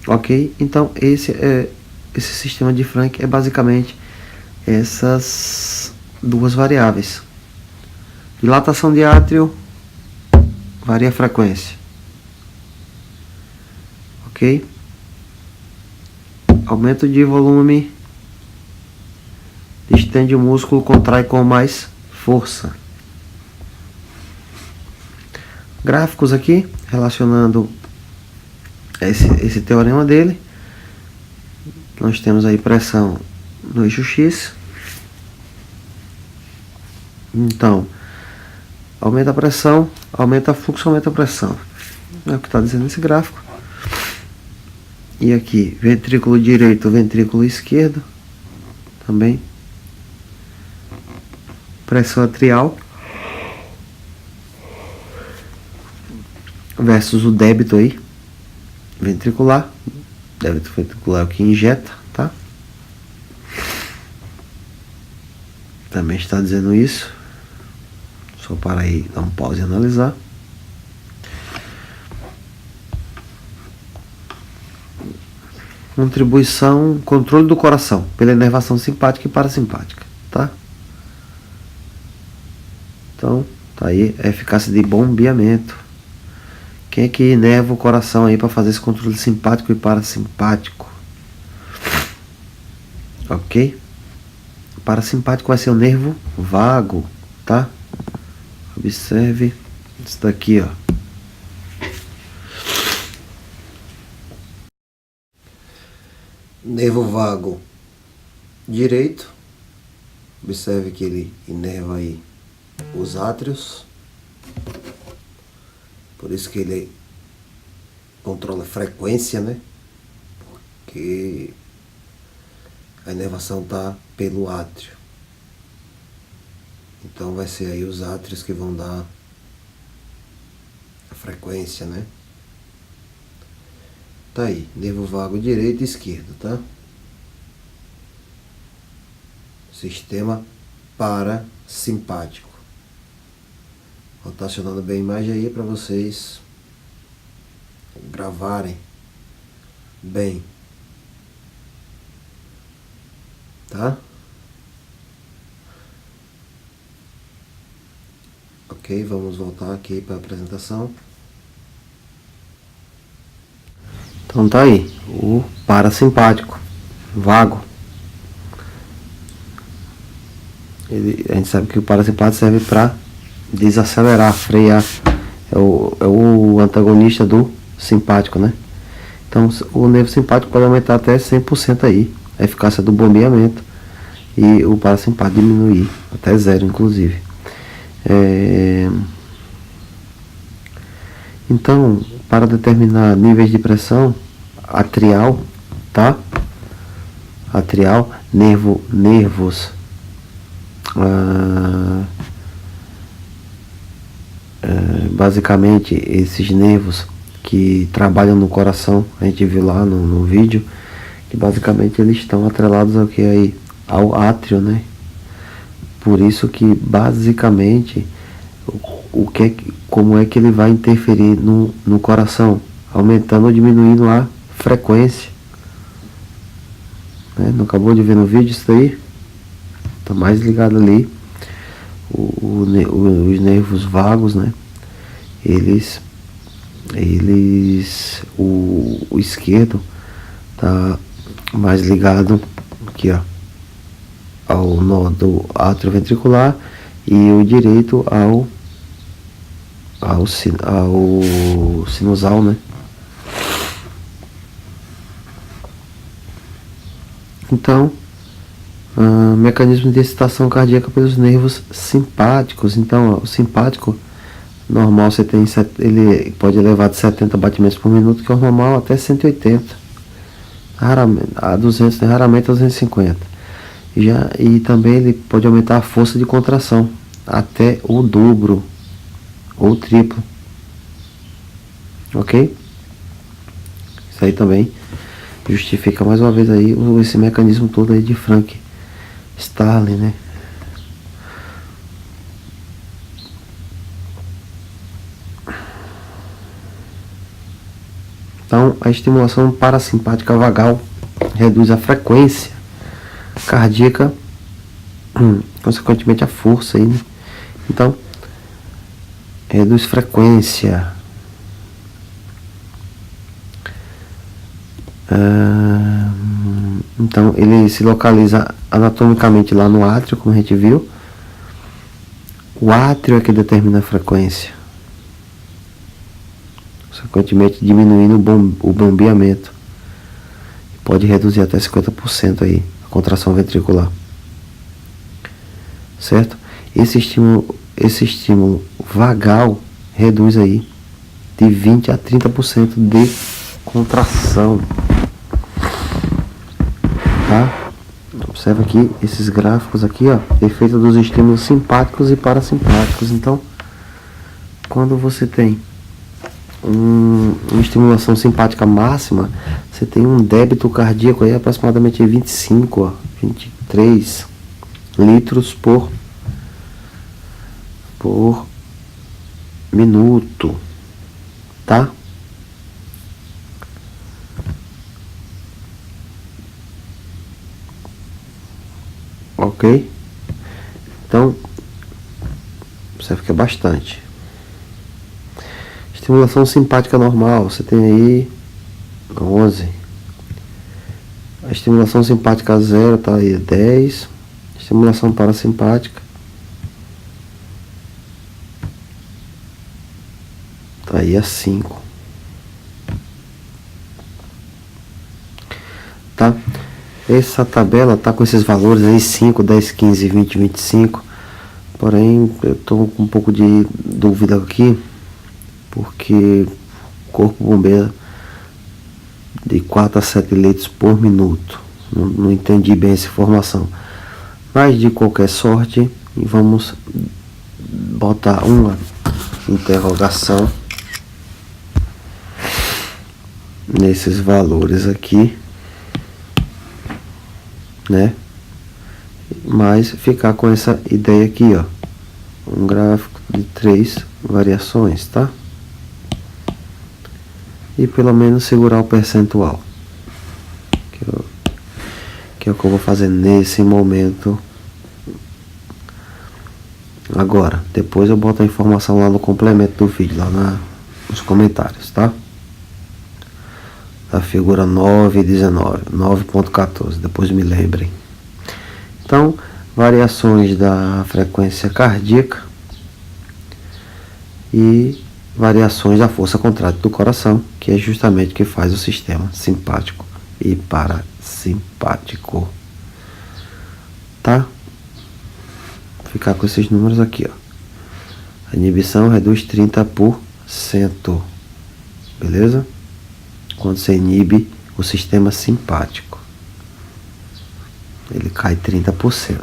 A: Ok? Então esse sistema de Frank é basicamente essas duas variáveis. Dilatação de átrio varia a frequência. Ok? Aumento de volume distende o músculo, contrai com mais força. Gráficos aqui, relacionando esse teorema dele. Nós temos aí pressão no eixo X. Então, aumenta a pressão, aumenta fluxo, aumenta a pressão. É o que está dizendo esse gráfico. E aqui, ventrículo direito, ventrículo esquerdo. Também. Pressão atrial. Versus o débito aí. Ventricular. Débito ventricular é o que injeta, tá? Também está dizendo isso. Só para aí, dar um pause e analisar. Contribuição, controle do coração pela inervação simpática e parasimpática, tá? Então, tá aí a eficácia de bombeamento. Quem é que inerva o coração aí para fazer esse controle simpático e parasimpático? Ok? O parasimpático vai ser o nervo vago, tá? Observe isso daqui, ó. Nervo vago direito. Observe que ele inerva aí os átrios. Por isso que ele controla a frequência, né? Porque a inervação está pelo átrio. Então vai ser aí os átrios que vão dar a frequência, né? Tá aí, nervo vago direito e esquerdo, tá? Sistema parasimpático. Rotacionando bem a imagem aí para vocês gravarem bem, tá? Ok, vamos voltar aqui para a apresentação. Então tá aí, o parasimpático, vago. A gente sabe que o parasimpático serve para desacelerar, frear. É o antagonista do simpático, né? Então o nervo simpático pode aumentar até 100% aí, a eficácia do bombeamento, e o parasimpático diminuir até 0, inclusive. Então, para determinar níveis de pressão atrial, tá? Atrial, nervos basicamente esses nervos que trabalham no coração, a gente viu lá no vídeo, que basicamente eles estão atrelados ao que aí, ao átrio, né? Por isso que basicamente como é que ele vai interferir no coração, aumentando ou diminuindo a frequência, né? Não acabou de ver no vídeo isso daí? Tá mais ligado ali os nervos vagos, né? O esquerdo tá mais ligado aqui, ó, ao nó do átrio ventricular, e o direito ao sinusal, né? Então, mecanismo de excitação cardíaca pelos nervos simpáticos. Então, ó, o simpático normal ele pode elevar de 70 batimentos por minuto, que é o normal, até 180, raramente a 200, né? Raramente a 250. E também ele pode aumentar a força de contração até o dobro ou triplo, ok? Isso aí também justifica mais uma vez aí esse mecanismo todo aí de Frank Starling, né? Então, a estimulação parasimpática vagal reduz a frequência cardíaca, consequentemente a força aí, né? Então, reduz frequência. Então ele se localiza anatomicamente lá no átrio, como a gente viu. O átrio é que determina a frequência, consequentemente diminuindo o bombeamento. Pode reduzir até 50% aí a contração ventricular, certo? Esse estímulo vagal reduz aí de 20 a 30% de contração, tá? Observa aqui esses gráficos aqui, ó, efeito dos estímulos simpáticos e parasimpáticos. Então, quando você tem uma estimulação simpática máxima, você tem um débito cardíaco aí aproximadamente 23 litros por minuto, tá? Ok? Então, observe que é bastante. Estimulação simpática normal, você tem aí 11. A estimulação simpática zero tá aí 10. Estimulação parasimpática tá aí a 5. Tá? Essa tabela tá com esses valores aí 5, 10, 15, 20, 25. Porém, eu tô com um pouco de dúvida aqui, porque o corpo bombeia de 4 a 7 litros por minuto. Não entendi bem essa informação. Mas de qualquer sorte, vamos botar uma interrogação nesses valores aqui, né? Mas ficar com essa ideia aqui, ó, um gráfico de 3 variações, tá? E pelo menos segurar o percentual, que é o que eu vou fazer nesse momento. Agora, depois eu boto a informação lá no complemento do vídeo, lá nos comentários, tá? Da figura 9 e 19, 9.14, depois me lembrem. Então, variações da frequência cardíaca e variações da força contrátil do coração, que é justamente o que faz o sistema simpático e parasimpático, tá? Ficar com esses números aqui, ó. A inibição reduz 30%, beleza? Quando você inibe o sistema simpático, ele cai 30%.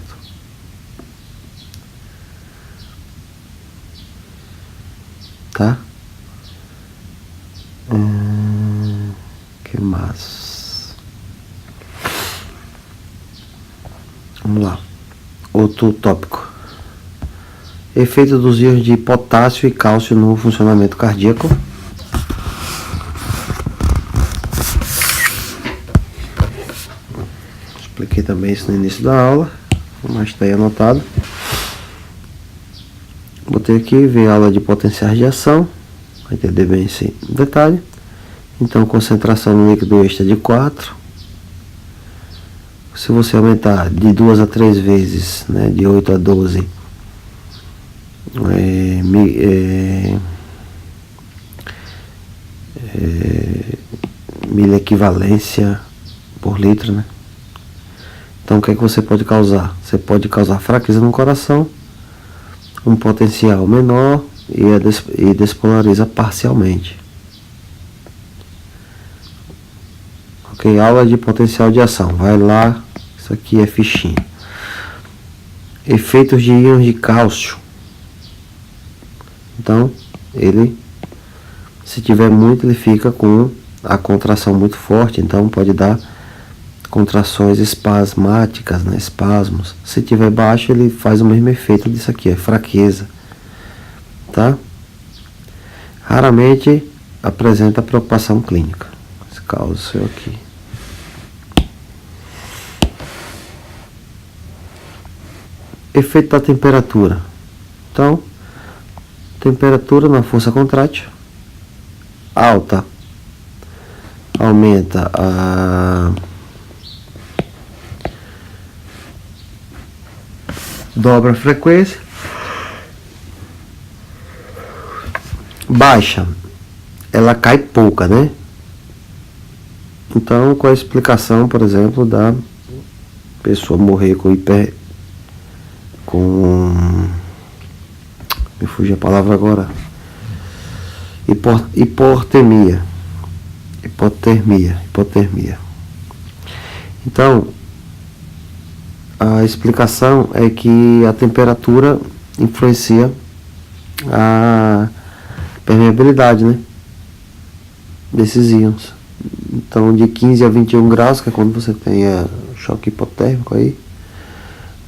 A: Tá? Que mais? Vamos lá. Outro tópico. Efeito dos íons de potássio e cálcio no funcionamento cardíaco. Expliquei também isso no início da aula, mas está aí anotado. Botei aqui, ver a aula de potenciais de ação, vai entender bem esse detalhe. Então, concentração no líquido extra de 4. Se você aumentar de 2 a 3 vezes, né, de 8 a 12, miliequivalência por litro, né? Então, o que é que você pode causar? Você pode causar fraqueza no coração, um potencial menor e despolariza parcialmente. Ok, aula de potencial de ação. Vai lá, isso aqui é fichinha. Efeitos de íons de cálcio. Então, se tiver muito, ele fica com a contração muito forte, então pode dar contrações espasmáticas, né, espasmos. Se tiver baixo, ele faz o mesmo efeito disso aqui, é fraqueza, tá? Raramente apresenta preocupação clínica. Esse caso aqui. Efeito da temperatura. Então, temperatura na força contrátil alta aumenta dobra a frequência. Baixa, ela cai pouca, né? Então, com a explicação, por exemplo, da pessoa morrer com me fugiu a palavra agora. Hipotermia. Então, a explicação é que a temperatura influencia a permeabilidade, né, desses íons. Então, de 15 a 21 graus, que é quando você tem choque hipotérmico aí,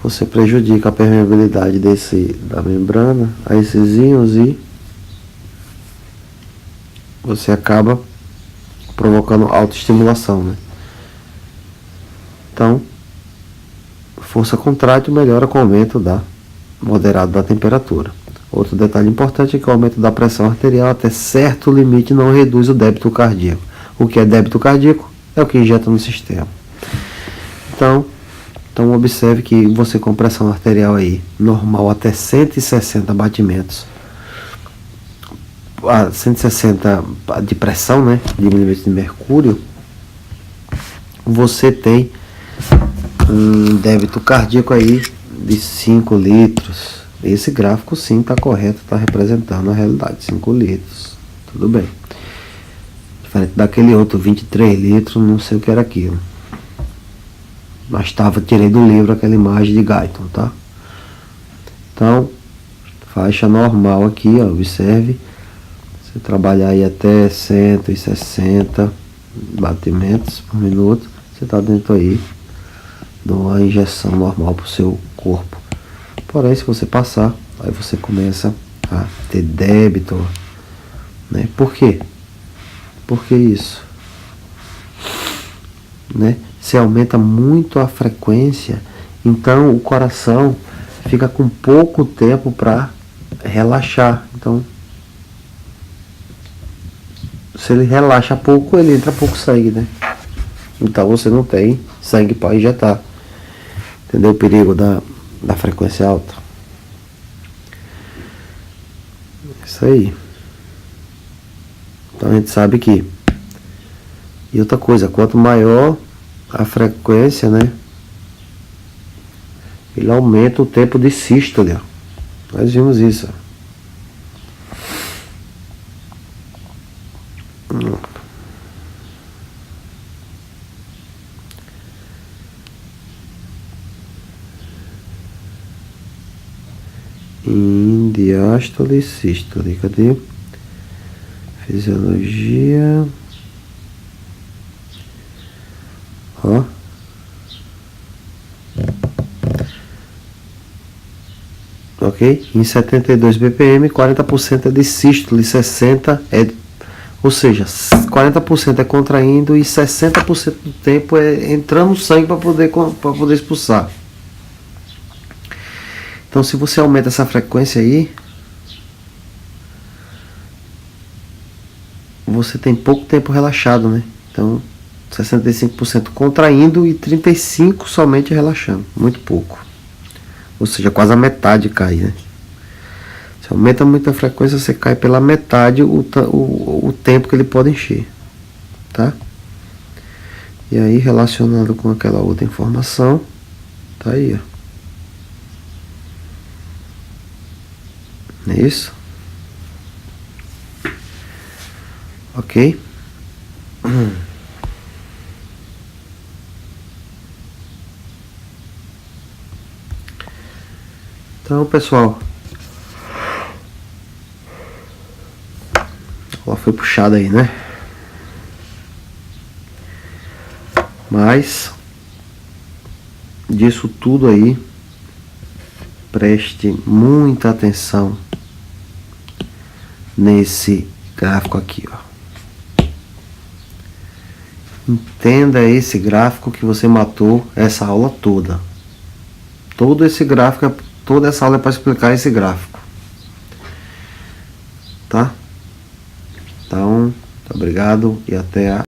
A: você prejudica a permeabilidade da membrana a esses íons e você acaba provocando autoestimulação, né? Então, força contrátil melhora com o aumento moderado da temperatura. Outro detalhe importante é que o aumento da pressão arterial até certo limite não reduz o débito cardíaco. O que é débito cardíaco? É o que injeta no sistema. Então observe que você com pressão arterial aí normal até 160 batimentos, 160 de pressão, né, de milímetros de mercúrio, você tem um débito cardíaco aí de 5 litros. Esse gráfico sim está correto, está representando a realidade, 5 litros, tudo bem. Diferente daquele outro, 23 litros, não sei o que era aquilo. Mas tirei do livro aquela imagem de Guyton, tá? Então, faixa normal aqui, ó, observe. Você trabalhar aí até 160 batimentos por minuto, você está dentro aí de uma injeção normal para o seu corpo. Porém, se você passar, aí você começa a ter débito, né? Por quê? Por que isso? Né? Se aumenta muito a frequência, então o coração fica com pouco tempo para relaxar. Então, se ele relaxa pouco, ele entra pouco sangue, né? Então você não tem sangue para injetar. Entendeu o perigo da frequência alta? Isso aí. Então a gente sabe que. E outra coisa, quanto maior a frequência, né, ele aumenta o tempo de sístole. Nós vimos isso. Em diástole e sístole. Cadê? Fisiologia. Ó. Ok? Em 72 BPM, 40% é de sístole, 60% é. Ou seja, 40% é contraindo e 60% do tempo é entrando sangue para poder expulsar. Então, se você aumenta essa frequência aí, você tem pouco tempo relaxado, né? Então, 65% contraindo e 35% somente relaxando. Muito pouco. Ou seja, quase a metade cai, né? Se aumenta muito a frequência, você cai pela metade o tempo que ele pode encher. Tá? E aí, relacionado com aquela outra informação, tá aí, ó. Não é isso? Ok? Então, pessoal, ela foi puxada aí, né? Mas disso tudo aí, preste muita atenção nesse gráfico aqui, ó. Entenda esse gráfico que você matou essa aula toda. Todo esse gráfico, toda essa aula é para explicar esse gráfico. Tá? Então, muito obrigado e até a